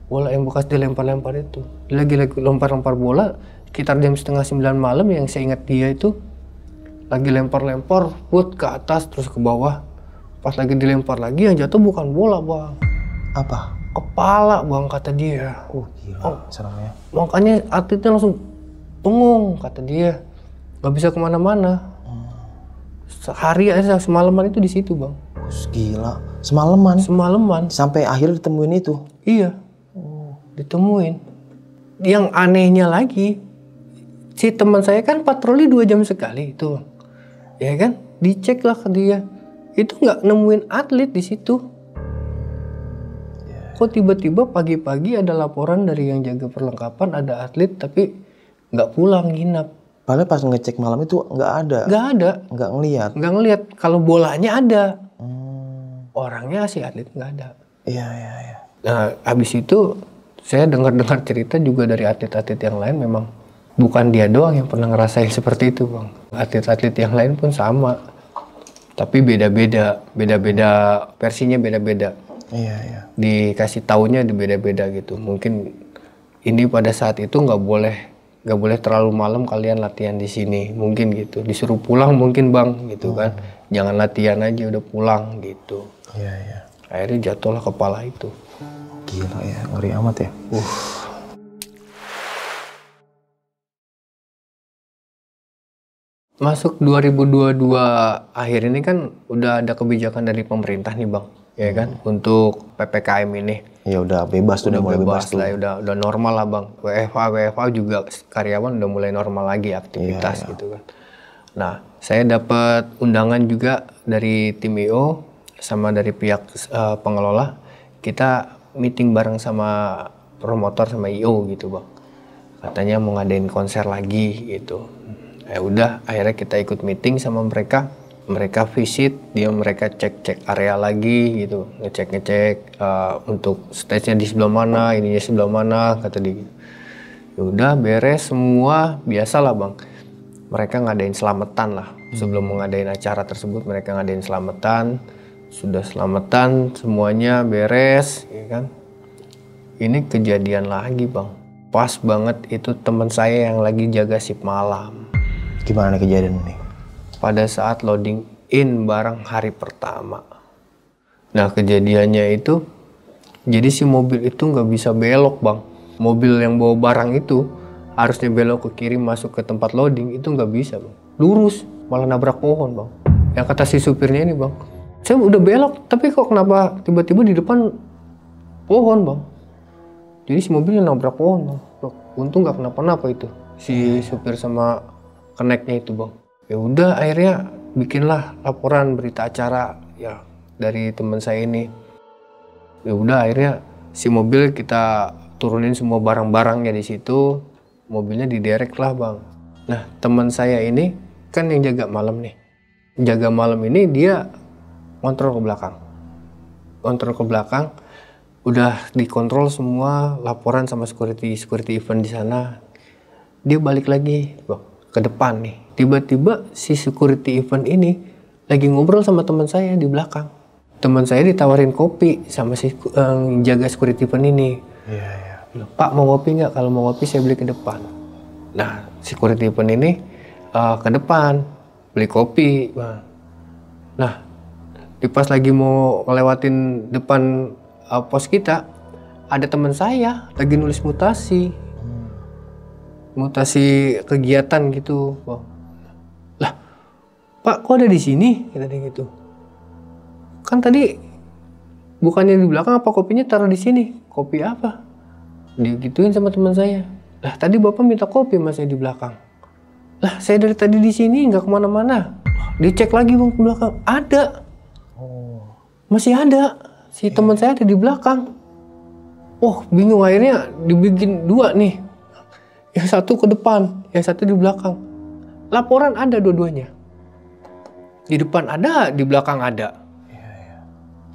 bola yang bekas dilempar itu. Dia lagi lempar bola sekitar jam 8:30 malam, yang saya ingat dia itu lagi lempar put ke atas terus ke bawah. Pas lagi dilempar lagi yang jatuh bukan bola bang. Apa? Kepala bang, kata dia. Gila, serem ya. Makanya atletnya langsung bengong, kata dia. nggak bisa kemana-mana. Sehari aja semalaman itu di situ bang. Gila, semalaman? Semalaman. Sampai akhirnya ditemuin itu? Iya, ditemuin. Yang anehnya lagi, si teman saya kan patroli 2 jam sekali itu, ya kan? Dicek lah ke dia, itu nggak nemuin atlet di situ. Kok tiba-tiba pagi-pagi ada laporan dari yang jaga perlengkapan ada atlet tapi nggak pulang nginap. Padahal pas ngecek malam itu nggak ada. Nggak ada. Nggak ngelihat. Nggak ngelihat. Kalau bolanya ada, orangnya si atlet nggak ada. Iya iya iya. Nah, habis itu saya dengar cerita juga dari atlet-atlet yang lain, memang bukan dia doang yang pernah ngerasain seperti itu bang. Atlet-atlet yang lain pun sama, tapi beda-beda versinya beda-beda. Iya iya. Dikasih taunya beda-beda gitu. Mungkin ini pada saat itu nggak boleh terlalu malam kalian latihan di sini, mungkin gitu. Disuruh pulang mungkin bang, gitu kan. Jangan latihan aja udah pulang gitu. Iya iya. Akhirnya jatuhlah kepala itu. Gila ya, ngeri amat ya. Masuk 2022 akhir ini kan udah ada kebijakan dari pemerintah nih bang, ya kan, untuk PPKM ini. Ya udah bebas tuh, udah mulai bebas tuh. Lah, udah normal lah bang. WFH juga karyawan udah mulai normal lagi aktivitas gitu kan. Nah, saya dapat undangan juga dari tim IO sama dari pihak pengelola. Kita meeting bareng sama promotor sama IO gitu bang. Katanya mau ngadain konser lagi gitu. Ya udah, akhirnya kita ikut meeting sama mereka. Mereka visit, mereka cek area lagi gitu, ngecek untuk stage-nya di sebelah mana, ininya sebelah mana, kata dia. Ya udah beres semua, biasalah bang. Mereka ngadain selamatan lah. Sebelum mengadain acara tersebut, mereka ngadain selamatan. Sudah selamatan, semuanya beres, ya kan. Ini kejadian lagi bang. Pas banget itu teman saya yang lagi jaga shift malam. Gimana kejadian ini? Pada saat loading in barang hari pertama. Nah kejadiannya itu, jadi si mobil itu nggak bisa belok bang. Mobil yang bawa barang itu harusnya belok ke kiri masuk ke tempat loading, itu nggak bisa bang. Lurus, malah nabrak pohon bang. Yang kata si supirnya ini bang, saya udah belok tapi kok kenapa tiba-tiba di depan pohon bang. Jadi si mobilnya nabrak pohon bang. Untung nggak kenapa-napa itu si supir sama keneknya itu bang. Ya udah akhirnya bikinlah laporan berita acara ya dari teman saya ini. Ya udah akhirnya si mobil kita turunin semua barang-barangnya di situ, mobilnya diderek lah bang. Nah teman saya ini kan yang jaga malam nih, jaga malam ini dia kontrol ke belakang, udah dikontrol semua, laporan sama security event di sana. Dia balik lagi bang ke depan nih. Tiba-tiba si security event ini lagi ngobrol sama teman saya di belakang. Teman saya ditawarin kopi sama si jaga security event ini. Iya, iya. Pak mau ngopi nggak? Kalau mau ngopi saya beli ke depan. Nah security event ini ke depan beli kopi. Nah pas lagi mau ngelewatin depan pos kita, ada teman saya lagi nulis mutasi kegiatan gitu. Lah, Pak kok ada di sini? Kata dia gitu. Kan tadi bukannya di belakang, apa kopinya taruh di sini? Kopi apa? Digituin sama teman saya. Lah tadi bapak minta kopi mas saya di belakang. Lah saya dari tadi di sini nggak kemana-mana. Dicek lagi bang ke belakang, ada. Masih ada. Si teman saya ada di belakang. Oh bingung, akhirnya dibikin 2 nih. Yang satu ke depan, yang satu di belakang. Laporan ada dua-duanya. Di depan ada, di belakang ada.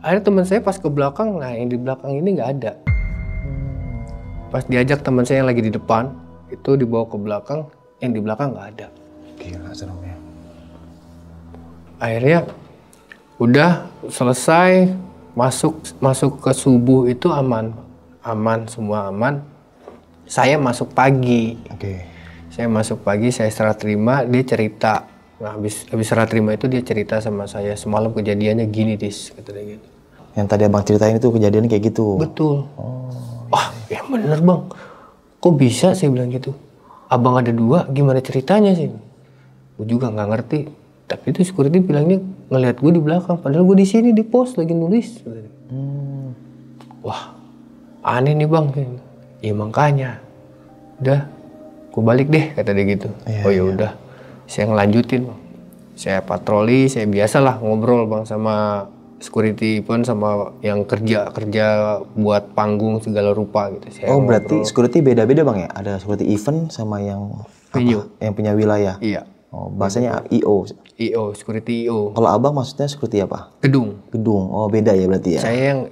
Akhirnya teman saya pas ke belakang, nah yang di belakang ini nggak ada. Pas diajak teman saya yang lagi di depan, itu dibawa ke belakang, yang di belakang nggak ada. Gila seremnya. Akhirnya udah selesai, masuk ke subuh itu aman, semua aman. Saya masuk pagi. Saya masuk pagi, saya serah terima, dia cerita. Nah, habis serah terima itu dia cerita sama saya, semalam kejadiannya gini Dis, kata dia gitu. Yang tadi abang ceritain itu kejadian kayak gitu? Betul. Wah, ya bener bang. Kok bisa saya bilang gitu? Abang ada 2, gimana ceritanya sih? Gue juga nggak ngerti. Tapi itu security bilangnya ngelihat gue di belakang. Padahal gue di sini di pos lagi nulis. Wah, aneh nih bang. Iya makanya. Udah, gue balik deh kata dia gitu. Oh ya udah, saya ngelanjutin bang. Saya patroli, saya biasalah ngobrol bang sama security pun sama yang kerja buat panggung segala rupa gitu. Saya berarti security beda-beda bang ya? Ada security event sama yang venue, yang punya wilayah. Iya. Oh, bahasanya IO. Security IO. Kalau abang maksudnya security apa? Gedung. Oh beda ya berarti ya?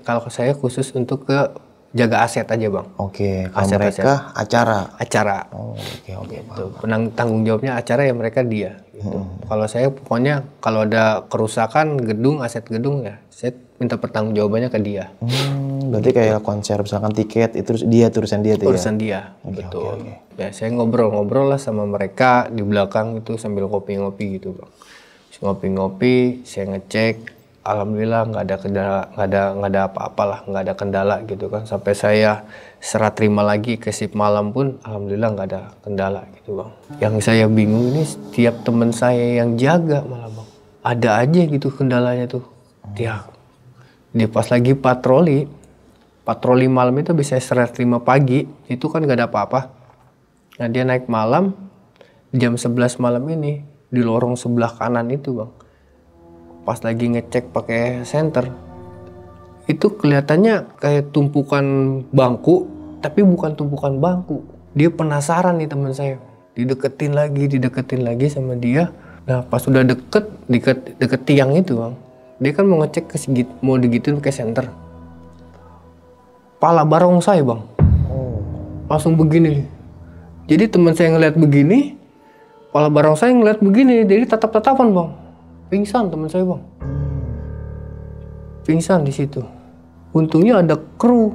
Kalau saya khusus untuk ke jaga aset aja bang. Oke, kalau mereka acara. Oh oke. Tanggung jawabnya acara ya mereka dia. Gitu. Kalau saya pokoknya kalau ada kerusakan gedung, aset gedung ya saya minta pertanggungjawabannya ke dia. Berarti kayak konser misalkan tiket itu urusan dia tuh ya? Urusan dia, betul. Ya saya ngobrol lah sama mereka di belakang itu sambil ngopi-ngopi gitu bang. Ngopi-ngopi, saya ngecek. Alhamdulillah nggak ada apa-apa, nggak ada kendala gitu kan. Sampai saya serah terima lagi ke shift malam pun, alhamdulillah nggak ada kendala gitu bang. Yang saya bingung ini setiap teman saya yang jaga malah bang, ada aja gitu kendalanya tuh. Dia pas lagi patroli malam itu bisa serah terima pagi, itu kan nggak ada apa-apa. Nah dia naik malam jam 11 malam ini di lorong sebelah kanan itu bang. Pas lagi ngecek pakai senter, itu kelihatannya kayak tumpukan bangku, tapi bukan tumpukan bangku. Dia penasaran nih teman saya, dideketin lagi sama dia. Nah pas udah deket tiang itu bang, dia kan mau ngecek mau digituin ke senter. Pala barongsai bang, langsung begini. Jadi teman saya ngeliat begini, pala barongsai ngeliat begini, jadi tatap-tatapan bang. Pingsan teman saya bang, pingsan di situ. Untungnya ada kru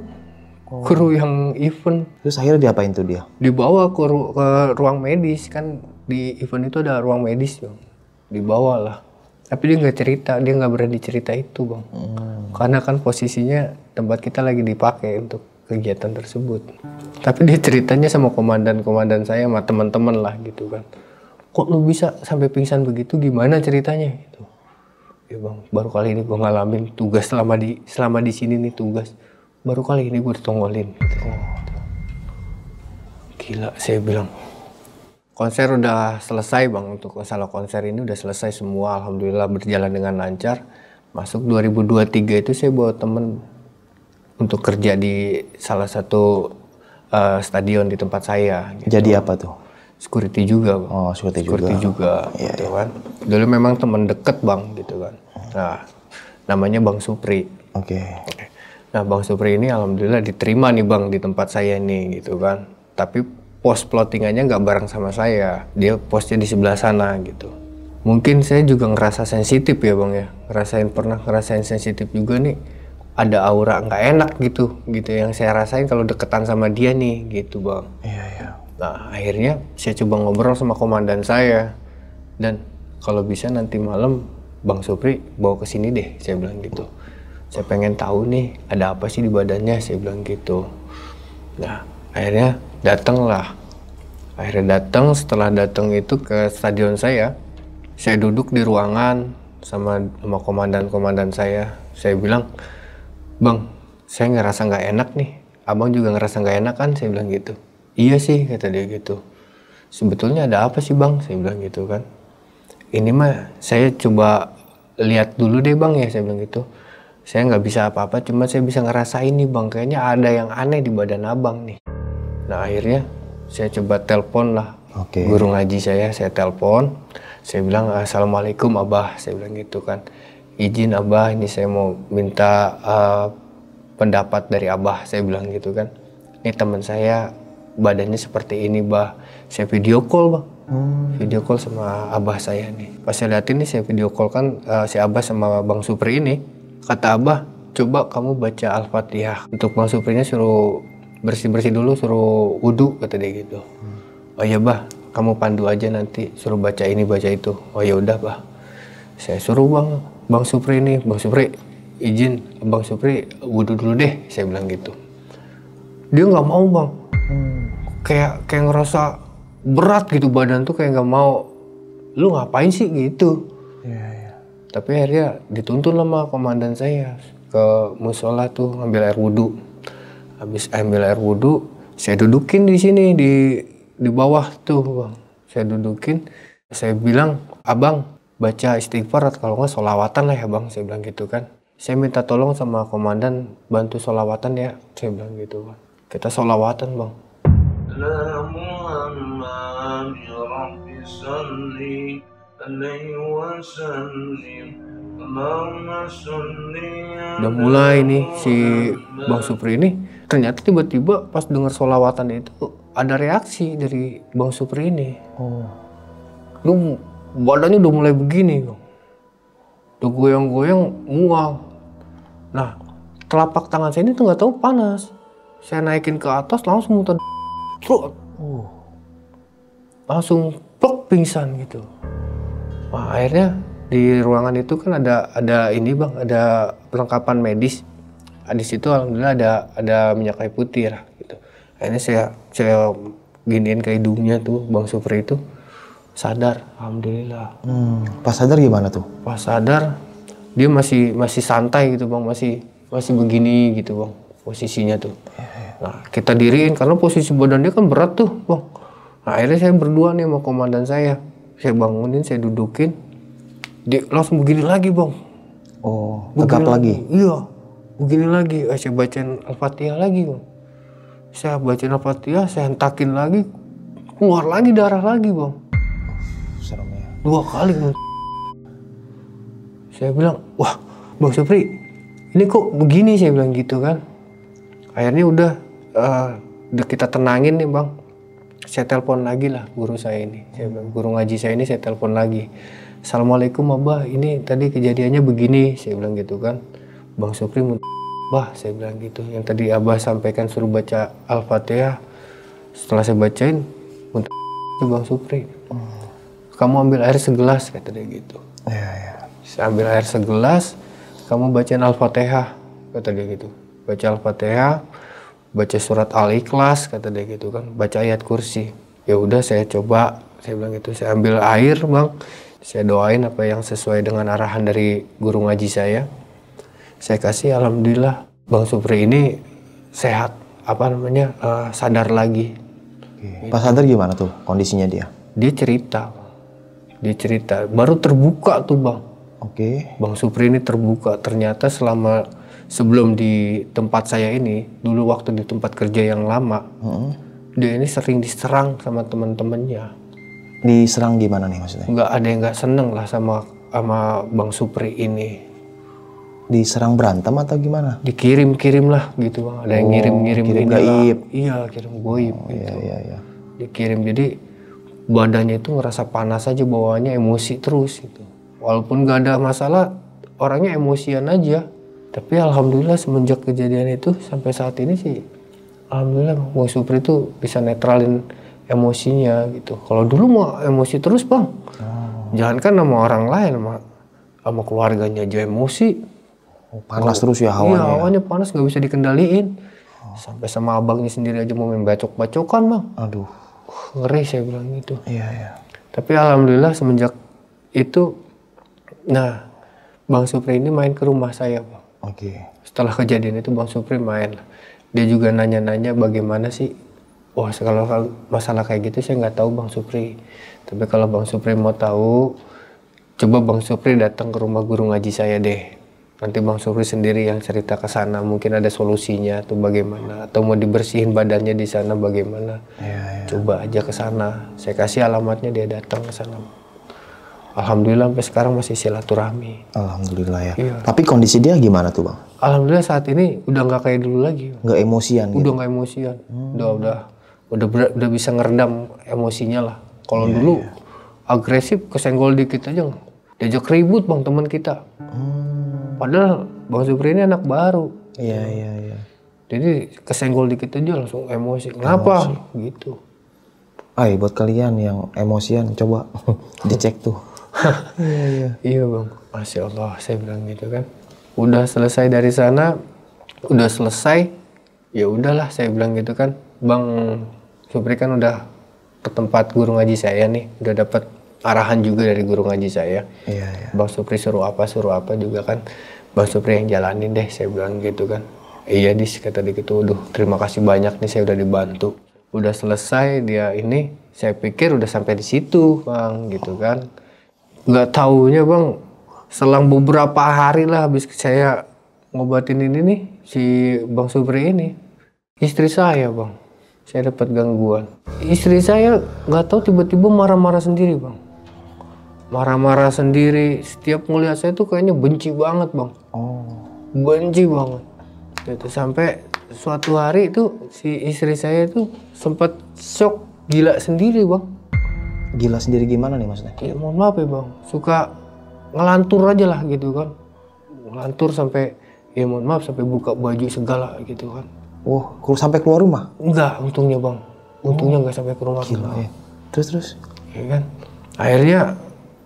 yang event. Terus akhirnya diapain tuh dia? Dibawa ke ruang medis, kan di event itu ada ruang medis bang. Dibawa lah. Tapi dia nggak cerita, dia nggak berani cerita itu bang. Karena kan posisinya tempat kita lagi dipakai untuk kegiatan tersebut. Tapi dia ceritanya sama komandan saya sama teman-teman lah gitu kan. Kok lu bisa sampai pingsan begitu, gimana ceritanya gitu. Ya bang, baru kali ini gue ngalamin tugas selama di sini nih tugas. Baru kali ini gue ditongolin. Gitu. Gila, saya bilang. Konser udah selesai bang, untuk masalah konser ini udah selesai semua. Alhamdulillah berjalan dengan lancar. Masuk 2023 itu saya bawa temen untuk kerja di salah satu stadion di tempat saya. Gitu. Jadi apa tuh? Security juga bang. Oh, security juga gitu kan. Dulu memang teman deket bang gitu kan. Nah, namanya Bang Supri. Oke. Nah, Bang Supri ini alhamdulillah diterima nih bang di tempat saya nih gitu kan. Tapi pos plottingannya nggak bareng sama saya. Dia posnya di sebelah sana gitu. Mungkin saya juga ngerasa sensitif ya bang ya. Pernah ngerasain sensitif juga nih. Ada aura nggak enak gitu yang saya rasain kalau deketan sama dia nih gitu bang. Iya. Nah akhirnya saya coba ngobrol sama komandan saya, dan kalau bisa nanti malam Bang Supri bawa ke sini deh, saya bilang gitu. Saya pengen tahu nih ada apa sih di badannya, saya bilang gitu. Nah akhirnya datanglah. Setelah datang itu ke stadion saya duduk di ruangan sama komandan saya. Saya bilang, Bang, saya ngerasa nggak enak nih. Abang juga ngerasa nggak enak kan, saya bilang gitu. Iya sih, kata dia gitu. Sebetulnya ada apa sih bang? Saya bilang gitu kan. Ini mah saya coba lihat dulu deh bang ya, saya bilang gitu. Saya nggak bisa apa-apa, cuma saya bisa ngerasain nih bang. Kayaknya ada yang aneh di badan abang nih. Nah akhirnya saya coba telepon lah. Guru ngaji saya telepon. Saya bilang, Assalamualaikum abah, saya bilang gitu kan. Izin abah, ini saya mau minta pendapat dari abah, saya bilang gitu kan. Ini teman saya badannya seperti ini bah. Saya video call bang. Video call sama abah saya nih. Pas saya liatin nih, saya video call kan si abah sama Bang Supri ini. Kata abah, coba kamu baca Al-Fatihah. Untuk Bang Suprinya suruh bersih-bersih dulu, suruh wudu, kata dia gitu. Oh iya bah, kamu pandu aja nanti, suruh baca ini baca itu. Oh ya udah bah. Saya suruh Bang Supri ini, Bang Supri izin Bang Supri wudu dulu deh, saya bilang gitu. Dia nggak mau bang. Kayak ngerasa berat gitu badan tuh, kayak nggak mau lu ngapain sih gitu. Iya. Tapi akhirnya dituntun sama komandan saya ke musola tuh ngambil air wudhu. Habis ambil air wudhu, saya dudukin di sini di bawah tuh bang. Saya dudukin, saya bilang, abang baca istighfar kalau nggak sholawatan lah ya bang, saya bilang gitu kan. Saya minta tolong sama komandan bantu sholawatan ya, saya bilang gitu bang. Kita sholawatan bang. لا محمد رب صل عليه وسلم اللهم صل Udah mulai nih si Bang Supri ini, ternyata tiba-tiba pas dengar sholawatan itu ada reaksi dari Bang Supri ini. Lu badannya udah mulai begini bang, udah goyang-goyang mual. Nah telapak tangan saya ini tuh nggak tahu panas, saya naikin ke atas langsung muter. Langsung plok pingsan gitu. Nah, akhirnya di ruangan itu kan ada ini bang, ada perlengkapan medis. Di situ alhamdulillah ada minyak kayu putih lah gitu. Akhirnya saya giniin ke hidungnya tuh Bang Supri itu sadar, alhamdulillah. Pas sadar gimana tuh? Pas sadar dia masih santai gitu bang, masih begini gitu bang posisinya tuh. Nah kita diriin karena posisi badannya kan berat tuh bang. Nah, akhirnya saya berdua nih sama komandan saya bangunin, saya dudukin, dia langsung begini lagi bang. Oh, tegap lagi? Iya, begini lagi. Saya bacain Al-Fatihah lagi bang. Saya bacain Al-Fatihah, saya hentakin lagi, keluar lagi darah lagi bang. Serem ya. 2 kali bang. Saya bilang, wah Bang Supri, ini kok begini, saya bilang gitu kan. Akhirnya udah kita tenangin nih bang. Saya telepon lagi lah guru saya ini, guru ngaji saya ini, saya telepon lagi. Assalamualaikum abah, ini tadi kejadiannya begini, saya bilang gitu kan. Bang Supri, bah, saya bilang gitu. Yang tadi abah sampaikan suruh baca Al-Fatihah, setelah saya bacain, Bang Supri, kamu ambil air segelas, kata dia gitu. Iya. Saya ambil air segelas, kamu bacain Al-Fatihah, kata dia gitu. Baca Al-Fatihah, baca surat Al-Ikhlas, kata dia gitu kan, baca ayat kursi. Ya udah saya coba, saya bilang gitu, saya ambil air bang, saya doain apa yang sesuai dengan arahan dari guru ngaji saya kasih. Alhamdulillah Bang Supri ini sehat, sadar lagi. Pas sadar gimana tuh kondisinya dia? Dia cerita, baru terbuka tuh bang. Oke. Bang Supri ini terbuka, ternyata sebelum di tempat saya ini, dulu waktu di tempat kerja yang lama, dia ini sering diserang sama teman-temannya. Diserang gimana nih maksudnya? Nggak ada yang nggak seneng lah sama Bang Supri ini. Diserang berantem atau gimana? Dikirim lah gitu bang. Ada yang ngirim kirim gaib. Iya, kirim gaib gitu. Iya. Dikirim, jadi badannya itu ngerasa panas aja, bawaannya emosi terus gitu. Walaupun nggak ada masalah, orangnya emosian aja. Tapi alhamdulillah semenjak kejadian itu sampai saat ini sih, alhamdulillah Bang Supri itu bisa netralin emosinya gitu. Kalau dulu mau emosi terus bang, jangankan sama orang lain, sama keluarganya aja emosi. Panas terus ya hawanya? Iya, hawanya panas, nggak bisa dikendaliin. Sampai sama abangnya sendiri aja mau main bacok-bacokan bang. Aduh. Ngeri, saya bilang gitu. Iya. Tapi alhamdulillah semenjak itu, nah Bang Supri ini main ke rumah saya bang. Oke. Setelah kejadian itu Bang Supri main. Dia juga nanya-nanya bagaimana sih. Wah, kalau masalah kayak gitu saya nggak tahu Bang Supri. Tapi kalau Bang Supri mau tahu, coba Bang Supri datang ke rumah guru ngaji saya deh. Nanti Bang Supri sendiri yang cerita ke sana, mungkin ada solusinya atau bagaimana, atau mau dibersihin badannya di sana bagaimana. Iya. Coba aja ke sana. Saya kasih alamatnya, dia datang ke sana. Alhamdulillah sampai sekarang masih silaturahmi. Alhamdulillah ya. Iya. Tapi kondisi dia gimana tuh bang? Alhamdulillah saat ini udah nggak kayak dulu lagi. Nggak emosian gitu? Udah nggak emosian. Udah bisa ngeredam emosinya lah. Kalau dulu agresif, kesenggol dikit aja diajak ribut bang teman kita. Padahal Bang Supri ini anak baru. Iya. Jadi kesenggol dikit aja langsung emosi. Kenapa? Gitu. Buat kalian yang emosian coba dicek tuh. Iya bang. Masya Allah, saya bilang gitu kan. Udah selesai dari sana, udah selesai. Ya udahlah, saya bilang gitu kan. Bang Supri kan udah ke tempat guru ngaji saya nih, udah dapat arahan juga dari guru ngaji saya. Iya, iya. Bang Supri suruh apa juga kan Bang Supri yang jalanin deh, saya bilang gitu kan. Iya dis, kata dia gitu. Aduh, terima kasih banyak nih, saya udah dibantu. Udah selesai dia ini, saya pikir udah sampai di situ bang, gitu kan. Nggak taunya bang, selang beberapa hari lah habis saya ngobatin ini nih, si Bang Supri ini, istri saya bang, saya dapat gangguan. Istri saya nggak tahu tiba-tiba marah-marah sendiri bang. Marah-marah sendiri, setiap ngeliat saya tuh kayaknya benci banget bang. Benci banget. Gitu. Sampai suatu hari itu si istri saya itu sempat shock, gila sendiri bang. Gila sendiri gimana nih maksudnya? Ya mohon maaf ya bang, suka ngelantur aja lah gitu kan. Ngelantur sampai, ya mohon maaf, sampai buka baju segala gitu kan. Oh, sampai keluar rumah? Enggak, untungnya bang. Untungnya nggak sampai ke rumah. Gila ya. Terus? Ya kan. Akhirnya,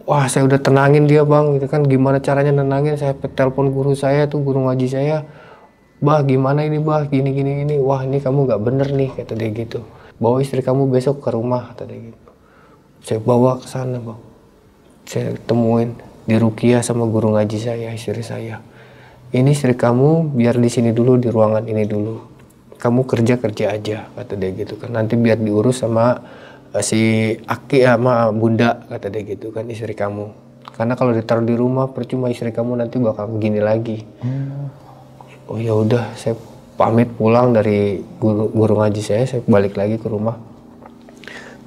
wah saya udah tenangin dia bang, gitu kan. Gimana caranya nenangin? Saya telepon guru saya tuh, guru ngaji saya. Bah gimana ini bah, gini. Wah ini kamu nggak bener nih, kata dia gitu. Bawa istri kamu besok ke rumah, kata dia gitu. Saya bawa ke sana bang. Saya temuin di Rukiah sama guru ngaji saya, istri saya. Ini istri kamu biar di sini dulu, di ruangan ini dulu. Kamu kerja aja, kata dia gitu kan. Nanti biar diurus sama si Aki sama Bunda, kata dia gitu kan, istri kamu. Karena kalau ditaruh di rumah percuma, istri kamu nanti bakal begini lagi. Oh ya udah, saya pamit pulang dari guru ngaji saya balik lagi ke rumah.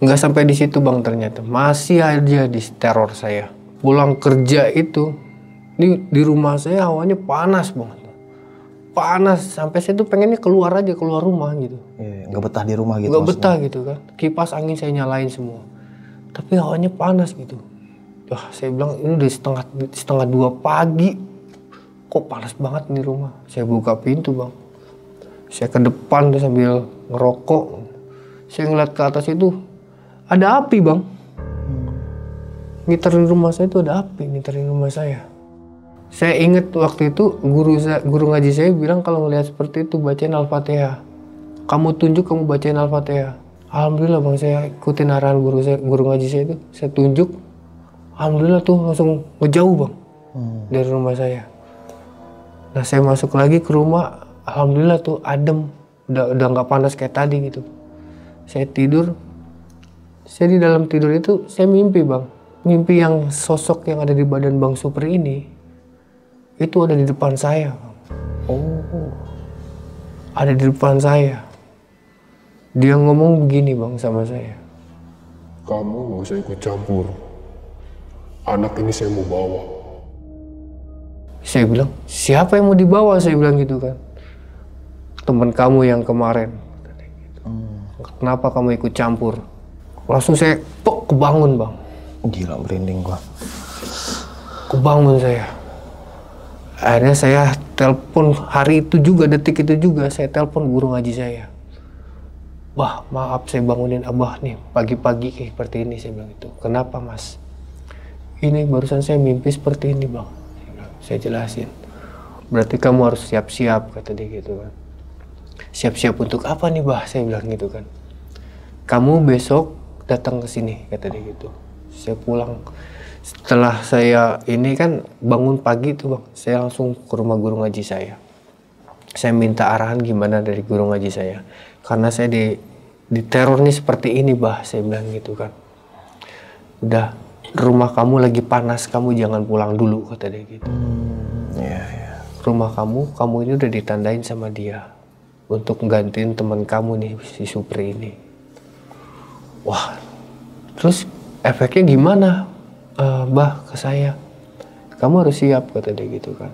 Nggak sampai di situ bang, ternyata masih aja di teror saya. Pulang kerja itu, di rumah saya hawanya panas banget. Panas, sampai saya tuh pengennya keluar rumah gitu. Iya, nggak betah di rumah gitu. Nggak betah gitu kan. Kipas angin saya nyalain semua. Tapi hawanya panas gitu. Wah, saya bilang ini udah setengah 2 pagi. Kok panas banget di rumah. Saya buka pintu bang. Saya ke depan tuh sambil ngerokok. Saya ngeliat ke atas itu ada api bang. Ngiterin rumah saya itu ada api, ngiterin rumah saya. Saya ingat waktu itu guru ngaji saya bilang kalau ngelihat seperti itu bacain Al-Fatihah. Kamu tunjuk, kamu bacain Al-Fatihah. Alhamdulillah bang, saya ikutin arahan guru ngaji saya itu. Saya tunjuk, alhamdulillah tuh langsung ngejauh bang dari rumah saya. Nah saya masuk lagi ke rumah, alhamdulillah tuh adem, udah nggak panas kayak tadi gitu. Saya tidur, saya di dalam tidur itu saya mimpi bang, mimpi yang sosok yang ada di badan Bang Supri ini, itu ada di depan saya. Ada di depan saya. Dia ngomong begini bang sama saya. Kamu gak usah ikut campur. Anak ini saya mau bawa. Saya bilang, siapa yang mau dibawa? Saya bilang gitu kan. Teman kamu yang kemarin. Kenapa kamu ikut campur? Langsung saya kebangun bang. Gila, merinding gua. Kebangun saya. Akhirnya saya telepon hari itu juga, detik itu juga saya telepon guru ngaji saya. Bah, maaf saya bangunin abah nih pagi-pagi kayak seperti ini, saya bilang itu. Kenapa mas? Ini barusan saya mimpi seperti ini bang. Saya jelasin. Berarti kamu harus siap-siap, kata dia gitu kan. Siap-siap untuk apa nih bah? Saya bilang gitu kan. Kamu besok datang ke sini, kata dia gitu. Saya pulang. Setelah saya ini kan bangun pagi tuh bang, saya langsung ke rumah guru ngaji saya. Saya minta arahan gimana dari guru ngaji saya. Karena saya di terornya seperti ini bah, saya bilang gitu kan. Udah, rumah kamu lagi panas, kamu jangan pulang dulu, kata dia gitu. Iya. Rumah kamu ini udah ditandain sama dia untuk gantiin teman kamu nih, si Supri ini. Wah, terus efeknya gimana? Bah, ke saya, kamu harus siap, kata dia gitu kan.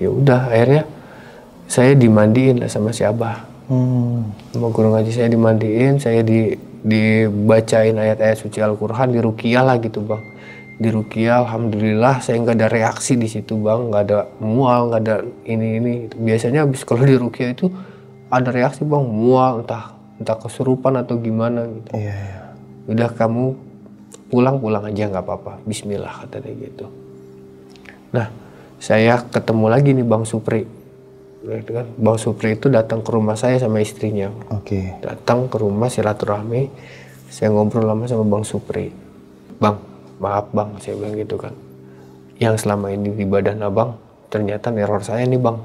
Ya udah, akhirnya saya dimandiin lah sama si abah. Sama guru ngaji saya dimandiin, saya dibacain ayat-ayat suci Al-Quran, di Rukiah lah gitu bang. Di Rukiah, alhamdulillah saya nggak ada reaksi di situ bang, nggak ada mual, nggak ada ini. Biasanya habis kalau di Rukiah itu ada reaksi bang, mual, entah kesurupan atau gimana gitu. Iya. Udah kamu pulang aja nggak apa-apa, bismillah, kata dia gitu. Nah saya ketemu lagi nih Bang Supri. Bang Supri itu datang ke rumah saya sama istrinya. Oke. Datang ke rumah silaturahmi, saya ngobrol lama sama Bang Supri. Bang, maaf bang, saya bilang gitu kan. Yang selama ini di badan abang, ternyata neror saya nih bang.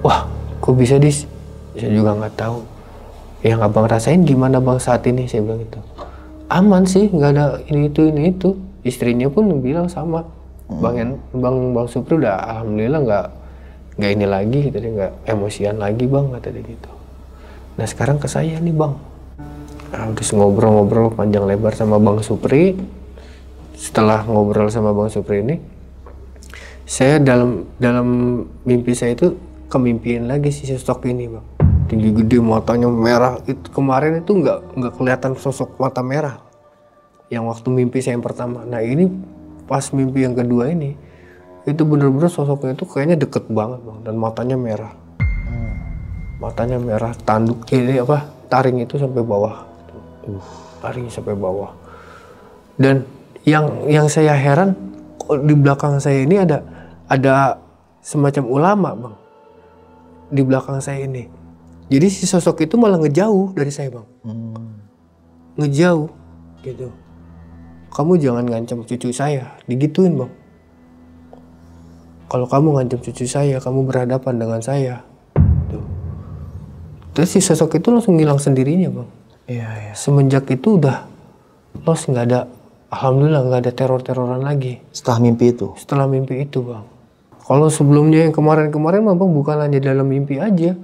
Wah, kok bisa dis? Saya juga nggak tahu. Yang abang rasain gimana bang saat ini? Saya bilang gitu. Aman sih, nggak ada ini itu. Istrinya pun bilang sama. Bang Supri udah alhamdulillah nggak ini lagi, gitu deh, nggak emosian lagi bang, kata dia gitu. Nah sekarang ke saya nih bang. Nah, udah ngobrol-ngobrol panjang lebar sama Bang Supri. Setelah ngobrol sama Bang Supri ini, saya dalam mimpi saya itu kemimpiin lagi si sosok ini bang. Tinggi gede, matanya merah. Itu kemarin itu nggak kelihatan sosok mata merah yang waktu mimpi saya yang pertama. Nah ini pas mimpi yang kedua ini, itu bener-bener sosoknya itu kayaknya deket banget bang, dan matanya merah. Matanya merah, tanduk ini taring itu sampai bawah. Taring sampai bawah. Dan yang saya heran, di belakang saya ini ada semacam ulama bang. Di belakang saya ini. Jadi si sosok itu malah ngejauh dari saya bang. Ngejauh gitu. Kamu jangan ngancam cucu saya, digituin bang. Kalau kamu ngancam cucu saya, kamu berhadapan dengan saya. Tuh. Terus si sosok itu langsung ngilang sendirinya bang. Iya. Semenjak itu udah los, nggak ada, alhamdulillah nggak ada teror-teroran lagi. Setelah mimpi itu? Setelah mimpi itu bang. Kalau sebelumnya yang kemarin-kemarin bang, bukan hanya dalam mimpi aja.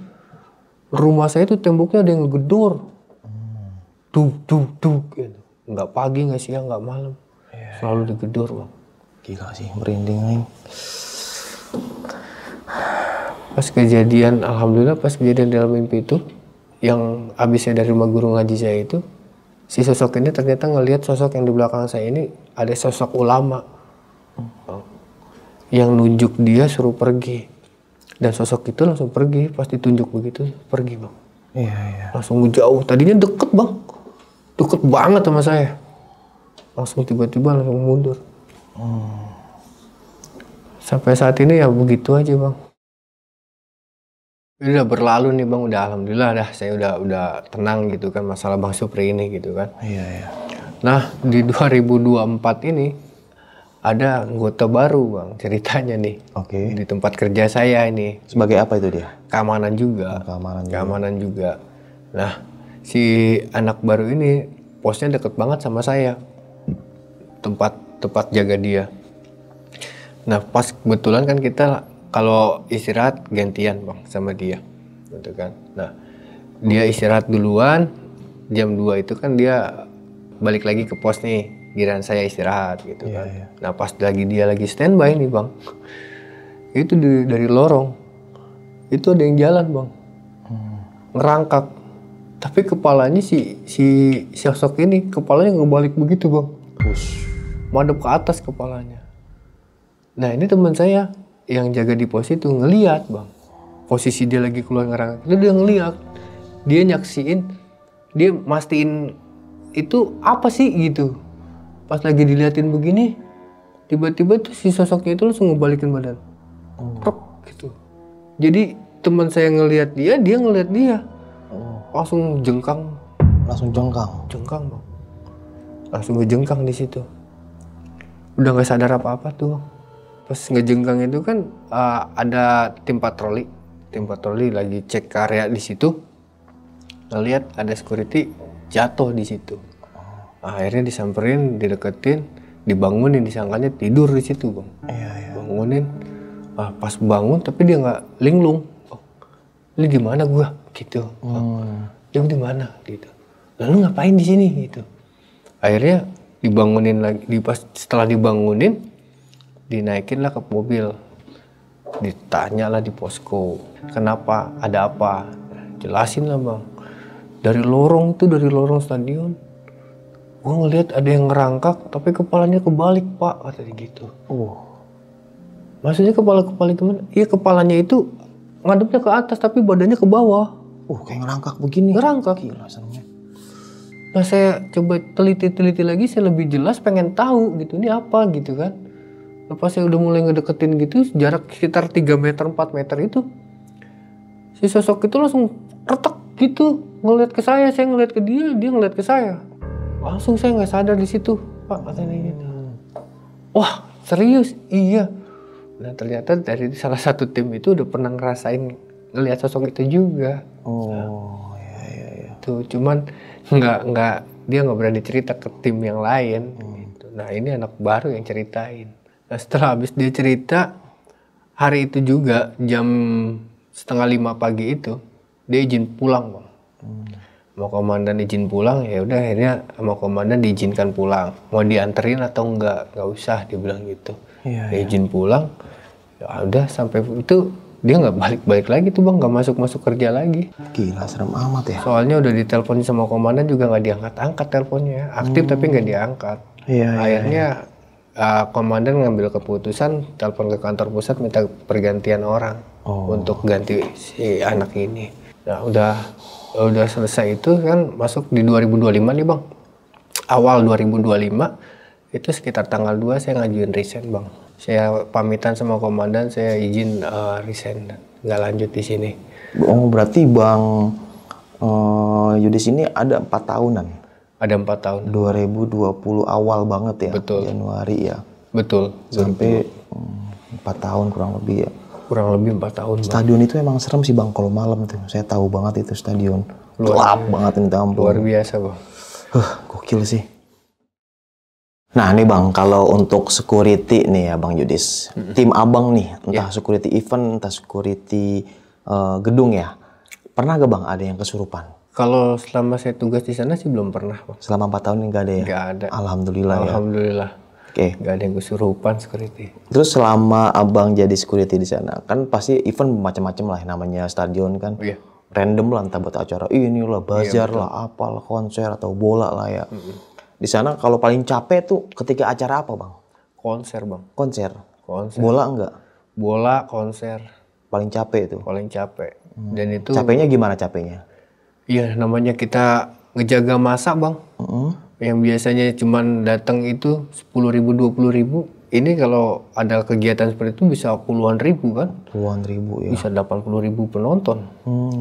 Rumah saya itu temboknya ada yang ngegedor. Duk gitu. Nggak pagi, nggak siang, nggak malam. Selalu digedor bang. Gila sih, merinding aing. Pas kejadian, alhamdulillah pas kejadian dalam mimpi itu, yang abisnya dari rumah guru ngaji saya itu, si sosok ini ternyata ngelihat sosok yang di belakang saya ini ada sosok ulama yang nunjuk dia suruh pergi, dan sosok itu langsung pergi. Pas ditunjuk begitu pergi bang. Iya. Langsung jauh. Tadinya deket bang, deket banget sama saya, langsung tiba-tiba langsung mundur. Sampai saat ini ya begitu aja bang. Udah berlalu nih bang, udah alhamdulillah dah, saya udah tenang gitu kan masalah Bang Supri ini gitu kan. Iya. Nah di 2024 ini ada anggota baru bang, ceritanya nih. Oke. Di tempat kerja saya ini. Sebagai apa itu dia? Keamanan juga. Keamanan juga. Nah si anak baru ini posnya deket banget sama saya. Tempat jaga dia. Nah pas kebetulan kan kita kalau istirahat gantian bang sama dia, gitu kan. Nah dia istirahat duluan, jam 2 itu kan dia balik lagi ke pos nih, giliran saya istirahat gitu kan. Iya. Nah pas dia lagi standby nih bang, itu dari lorong, itu ada yang jalan bang, ngerangkak. Tapi kepalanya si sosok ini, kepalanya ngebalik begitu bang, madep ke atas kepalanya. Nah ini teman saya yang jaga di pos itu ngeliat bang, posisi dia lagi keluar ngerangkak itu, dia ngeliat, dia nyaksiin, dia mastiin itu apa sih gitu. Pas lagi diliatin begini, tiba-tiba tuh si sosoknya itu langsung ngebalikin badan, prok gitu. Jadi teman saya ngeliat dia ngeliat dia, langsung jengkang bang, langsung ngejengkang di situ. Udah nggak sadar apa-apa tuh bang. Pas ngejengkang itu kan ada tim patroli lagi cek area di situ. Ngeliat ada security jatuh di situ. Akhirnya disamperin, dideketin, dibangunin, disangkanya tidur di situ bang. Iya. Bangunin, pas bangun tapi dia nggak linglung. Ini di mana gua gitu. Yang di mana gitu. Lalu ngapain di sini gitu. Akhirnya dibangunin lagi, setelah dibangunin, dinaikin lah ke mobil, ditanya lah di posko, kenapa, ada apa, jelasin lah bang. Dari lorong stadion, gue ngeliat ada yang ngerangkak tapi kepalanya kebalik pak, kata dia gitu. Maksudnya kepala gimana? Iya kepalanya itu ngadepnya ke atas tapi badannya ke bawah. Kayak ngerangkak begini. Ngerangkak. Gila sebenarnya. Nah saya coba teliti lagi, saya lebih jelas pengen tahu gitu, ini apa gitu kan. Pas saya udah mulai ngedeketin gitu, jarak sekitar 3 meter 4 meter itu, si sosok itu langsung retak gitu, ngeliat ke saya ngeliat ke dia ngeliat ke saya. Langsung saya nggak sadar di situ, pak, katanya gitu. Wah serius? Iya. Nah ternyata dari salah satu tim itu udah pernah ngerasain ngelihat sosok itu juga. Oh, iya. Tuh cuman dia nggak berani cerita ke tim yang lain. Gitu. Nah ini anak baru yang ceritain. Nah setelah habis dia cerita, hari itu juga jam 4:30 pagi itu dia izin pulang bang. Mau komandan izin pulang, ya udah akhirnya sama komandan diizinkan pulang. Mau dianterin atau nggak usah, dia bilang gitu. Dia izin pulang, ya udah sampai itu dia nggak balik lagi tuh bang, nggak masuk kerja lagi. Gila, serem amat ya. Soalnya udah ditelepon sama komandan juga nggak diangkat teleponnya, aktif tapi nggak diangkat. Akhirnya komandan ngambil keputusan telepon ke kantor pusat minta pergantian orang untuk ganti si anak ini. Nah udah selesai itu kan masuk di 2025 nih bang. Awal 2025 itu sekitar tanggal 2 saya ngajuin resign bang. Saya pamitan sama komandan, saya izin resign, nggak lanjut di sini. Oh berarti Bang Yudis ini ada 4 tahunan? Ada 4 tahun. 2020 awal banget ya? Betul. Januari ya? Betul. Sampai 4 tahun kurang lebih ya? Kurang lebih 4 tahun bang. Stadion itu emang serem sih bang kalau malam tuh. Saya tahu banget itu stadion. Gelap banget minta ampun. Luar biasa bang. Gokil sih. Nah nih bang, kalau untuk security nih ya bang Yudis, tim abang nih, entah security event, entah security gedung ya, pernah gak bang ada yang kesurupan? Kalau selama saya tugas di sana sih belum pernah bang. Selama 4 tahun ini gak ada ya? Gak ada. Alhamdulillah ya. Alhamdulillah. Oke. Gak ada yang kesurupan security. Terus selama abang jadi security di sana, kan pasti event macam-macam lah, namanya stadion kan. Iya. Random lah, entah buat acara inilah, bazar lah, apalah, konser atau bola lah ya. Di sana kalau paling capek tuh ketika acara apa bang? Konser bang. Konser. Konser. Bola enggak? Bola, konser. Paling capek tuh. Paling capek. Dan itu. Capeknya gimana capeknya? Iya, namanya kita ngejaga masa bang. Yang biasanya cuman datang itu 10.000, 20.000. Ini kalau ada kegiatan seperti itu bisa puluhan ribu kan? Puluhan ribu ya. Bisa 80.000 penonton.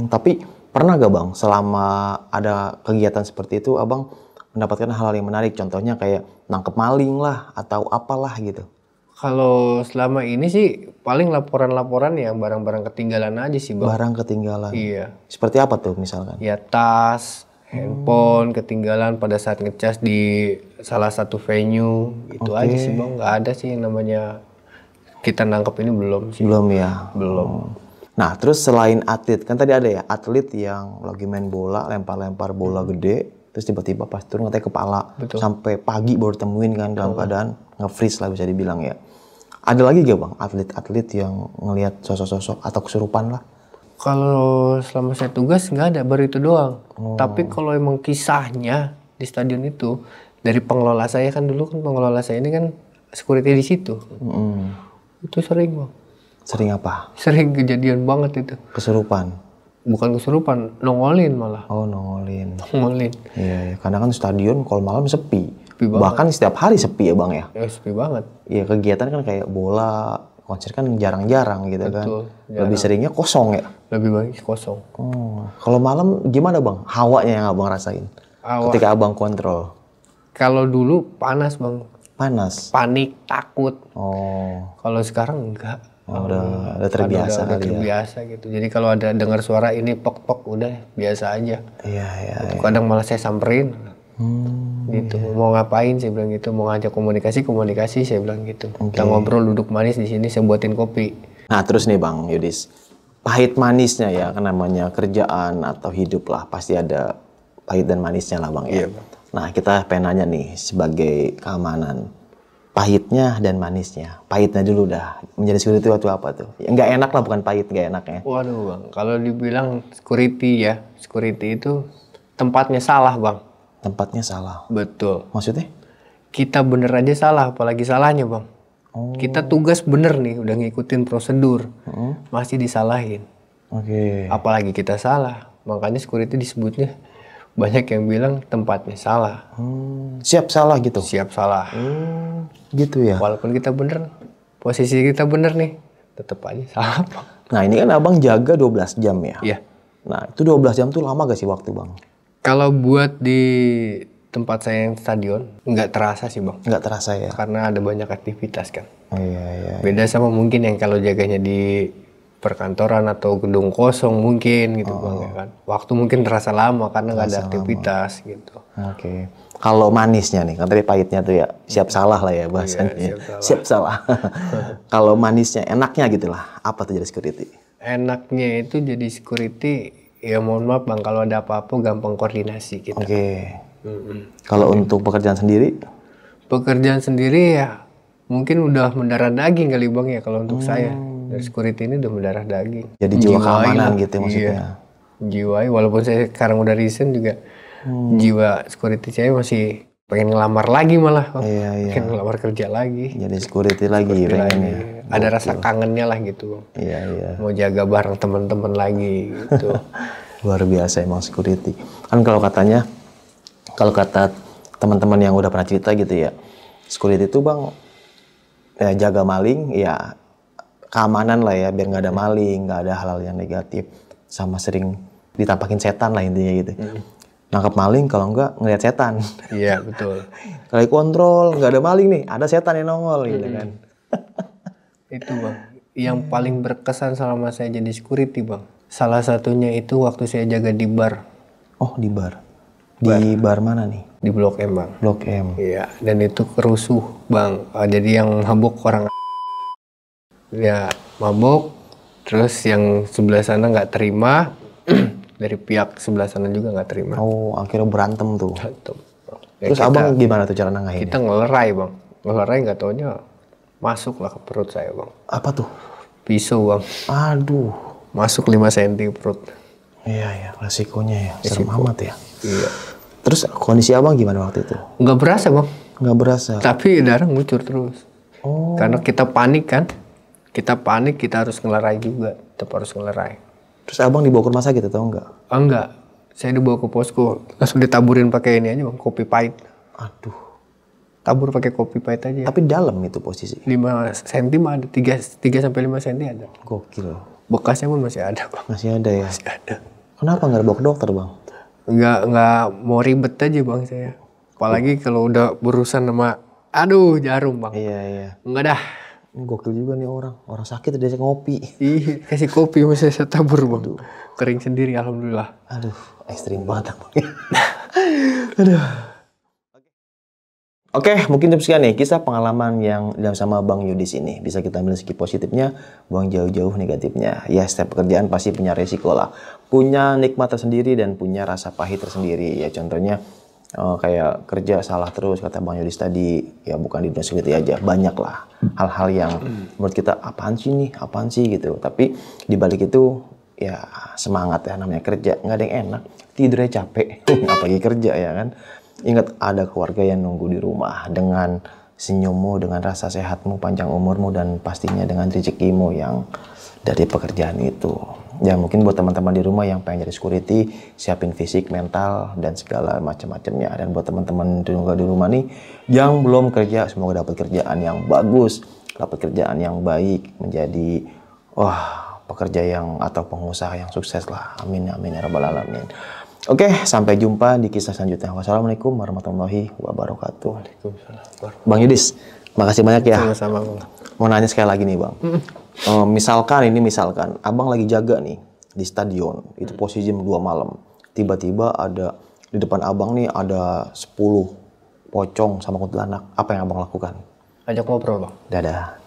Tapi pernah gak bang selama ada kegiatan seperti itu abang mendapatkan hal-hal yang menarik? Contohnya kayak nangkep maling lah atau apalah gitu. Kalau selama ini sih paling laporan-laporan yang barang-barang ketinggalan aja sih bang. Barang ketinggalan? Iya. Seperti apa tuh misalkan? Ya tas, handphone ketinggalan pada saat ngecas di salah satu venue. Itu aja sih bang, nggak ada sih yang namanya kita nangkep ini belum sih. Belum ya? Belum. Nah terus selain atlet, kan tadi ada ya atlet yang lagi main bola, lempar-lempar bola gede, terus tiba-tiba pas turun katanya kepala. Betul. Sampai pagi baru temuin kan dalam keadaan nge-freeze lah bisa dibilang ya. Ada lagi gak bang atlet-atlet yang ngelihat sosok-sosok atau kesurupan lah? Kalau selama saya tugas nggak ada, baru itu doang. Tapi kalau emang kisahnya di stadion itu dari pengelola saya kan dulu kan pengelola saya ini kan security di situ. Itu sering bang. Sering apa? Sering kejadian banget itu. Kesurupan? Bukan kesurupan, nongolin malah. Oh nongolin. Nongolin. Iya, karena kan stadion kalau malam sepi. Sepi banget. Bahkan setiap hari sepi ya bang ya? Ya sepi banget. Iya kegiatan kan kayak bola, konser kan jarang-jarang gitu. Betul, kan. Lebih seringnya kosong ya? Lebih banyak kosong. Oh, kalau malam gimana bang? Hawanya yang abang rasain? Ketika abang kontrol? Kalau dulu panas bang. Panas? Panik, takut. Oh. Kalau sekarang enggak. Udah terbiasa udah kali terbiasa gitu. Jadi kalau ada dengar suara ini pok-pok udah biasa aja. Iya. Kadang malah saya samperin. Gitu. Mau ngapain saya bilang gitu. Mau ngajak komunikasi saya bilang gitu. Kita ngobrol duduk manis di sini saya buatin kopi. Nah terus nih bang Yudis, pahit manisnya ya kan namanya kerjaan atau hidup lah pasti ada pahit dan manisnya lah bang ya. Iya, Bang. Nah kita pengen nanya nih sebagai keamanan, pahitnya dan manisnya. Pahitnya dulu dah, menjadi security itu apa tuh? Nggak enak lah, bukan pahit, nggak enaknya. Waduh bang, kalau dibilang security ya, security itu tempatnya salah bang. Tempatnya salah. Betul. Maksudnya? Kita bener aja salah, apalagi salahnya bang. Kita tugas bener nih, udah ngikutin prosedur, masih disalahin. Apalagi kita salah, makanya security disebutnya banyak yang bilang tempatnya salah. Siap salah gitu? Siap salah. Gitu ya? Walaupun kita bener, posisi kita bener nih, tetap aja salah bang. Nah ini kan abang jaga 12 jam ya? Iya. Nah itu 12 jam tuh lama gak sih waktu bang? Kalau buat di tempat saya yang stadion nggak terasa sih bang, Nggak terasa ya? karena ada banyak aktivitas kan. Oh, iya. Beda sama mungkin yang kalau jaganya di perkantoran atau gedung kosong mungkin gitu bang ya kan. Waktu mungkin terasa lama karena nggak ada aktivitas gitu. Oke. Kalau manisnya nih, kan tadi pahitnya tuh ya siap salah lah ya bahasanya. Iya, siap salah. Kalau manisnya, enaknya gitu lah. Apa tuh jadi security? Enaknya itu jadi security, ya mohon maaf bang, kalau ada apa-apa gampang koordinasi kita. Oke. Kalau untuk pekerjaan sendiri? Pekerjaan sendiri ya mungkin udah mendarah daging kali bang ya kalau untuk saya. Dari security ini udah mendarah daging. Jadi jiwa keamanan lah. gitu maksudnya? Iya. Jiwai, walaupun saya sekarang udah resign juga jiwa security saya masih pengen ngelamar lagi malah. Iya. Pengen ngelamar kerja lagi. Jadi security lagi pengennya. Ada rasa kangennya lah gitu bang. Iya. Mau jaga bareng teman-teman lagi gitu. Luar biasa emang security. Kan kalau kata teman-teman yang udah pernah cerita gitu ya, security itu bang ya jaga maling, ya keamanan lah ya, biar nggak ada maling, nggak ada hal-hal yang negatif, sama sering ditampakin setan lah intinya gitu. Nangkap maling kalau nggak ngeliat setan. Iya betul. Kali kontrol nggak ada maling nih, ada setan yang nongol gitu kan. Itu bang, yang paling berkesan selama saya jadi security bang. Salah satunya itu waktu saya jaga di bar. Oh di bar. Di bar mana nih? Di Blok M bang. Blok M. Iya, dan itu kerusuh bang. Jadi yang mabuk orang ya mabuk, terus yang sebelah sana nggak terima, dari pihak sebelah sana juga nggak terima. Oh akhirnya berantem tuh. Ya, Terus abang gimana tuh cara nangahinnya? kita ngelerai bang, ngelerai nggak taunya masuk lah ke perut saya bang. Apa tuh? Pisau bang, Aduh. masuk 5 cm perut. Iya, resikonya ya. Serem amat ya. Iya. Terus kondisi abang gimana waktu itu? Nggak berasa bang, Nggak berasa. tapi darah ngucur terus. Oh. Karena kita panik kan, kita harus ngelerai juga, tetap harus ngelerai. Terus abang dibawa ke rumah sakit atau enggak? Enggak, saya dibawa ke posko, langsung ditaburin pakai ini aja bang, kopi pahit. Aduh. Tabur pakai kopi pahit aja. Tapi dalam itu posisi. 5 cm ada, 3 sampai 5 cm ada. Gokil. Bekasnya pun masih ada bang. Masih ada ya? Masih ada. Kenapa nggak dibawa ke dokter bang? Nggak mau ribet aja bang saya. Apalagi kalau udah berurusan sama, jarum bang. Iya. Enggak dah. Ini gokil juga nih orang. Orang sakit dia ngopi. Ih, kasih kopi masih saya tabur bang. Kering sendiri alhamdulillah. Aduh, ekstrim banget bang. Aduh. Oke, mungkin itu sekian nih kisah pengalaman yang dalam sama Bang Yudis ini. Bisa kita ambil segi positifnya, buang jauh-jauh negatifnya. Ya, setiap pekerjaan pasti punya resiko lah. Punya nikmat tersendiri dan punya rasa pahit tersendiri. Ya, contohnya kayak kerja salah terus, kata Bang Yudis tadi. Ya, bukan di dunia security aja. Banyak lah hal-hal yang menurut kita, apaan sih gitu. Tapi di balik itu, ya semangat ya namanya kerja. Nggak ada yang enak. Tidurnya capek, apalagi kerja ya kan. Ingat ada keluarga yang nunggu di rumah dengan senyummu, dengan rasa sehatmu, panjang umurmu, dan pastinya dengan rezekimu yang dari pekerjaan itu. Ya mungkin buat teman-teman di rumah yang pengen jadi security, siapin fisik, mental, dan segala macam-macamnya. Dan buat teman-teman juga di rumah nih yang belum kerja, semoga dapat kerjaan yang bagus, dapat kerjaan yang baik, menjadi pekerja yang atau pengusaha yang sukses lah. Amin amin ya rabbal alamin. Oke, sampai jumpa di kisah selanjutnya. Wassalamualaikum warahmatullahi wabarakatuh. Waalaikumsalam. Bang Yudis, makasih banyak ya. Sama-sama bang. Mau nanya sekali lagi nih bang. Misalkan abang lagi jaga nih di stadion, itu posisi jam 2 malam. Tiba-tiba ada di depan abang nih ada 10 pocong sama kuntilanak. Apa yang abang lakukan? Ajak ngobrol bang. Dadah.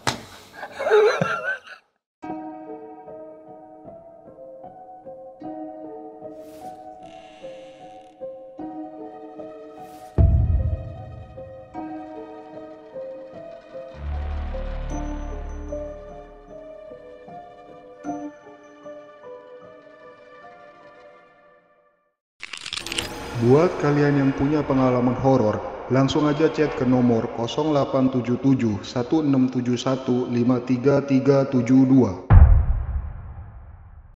Buat kalian yang punya pengalaman horor, langsung aja chat ke nomor 0877 1671 53372.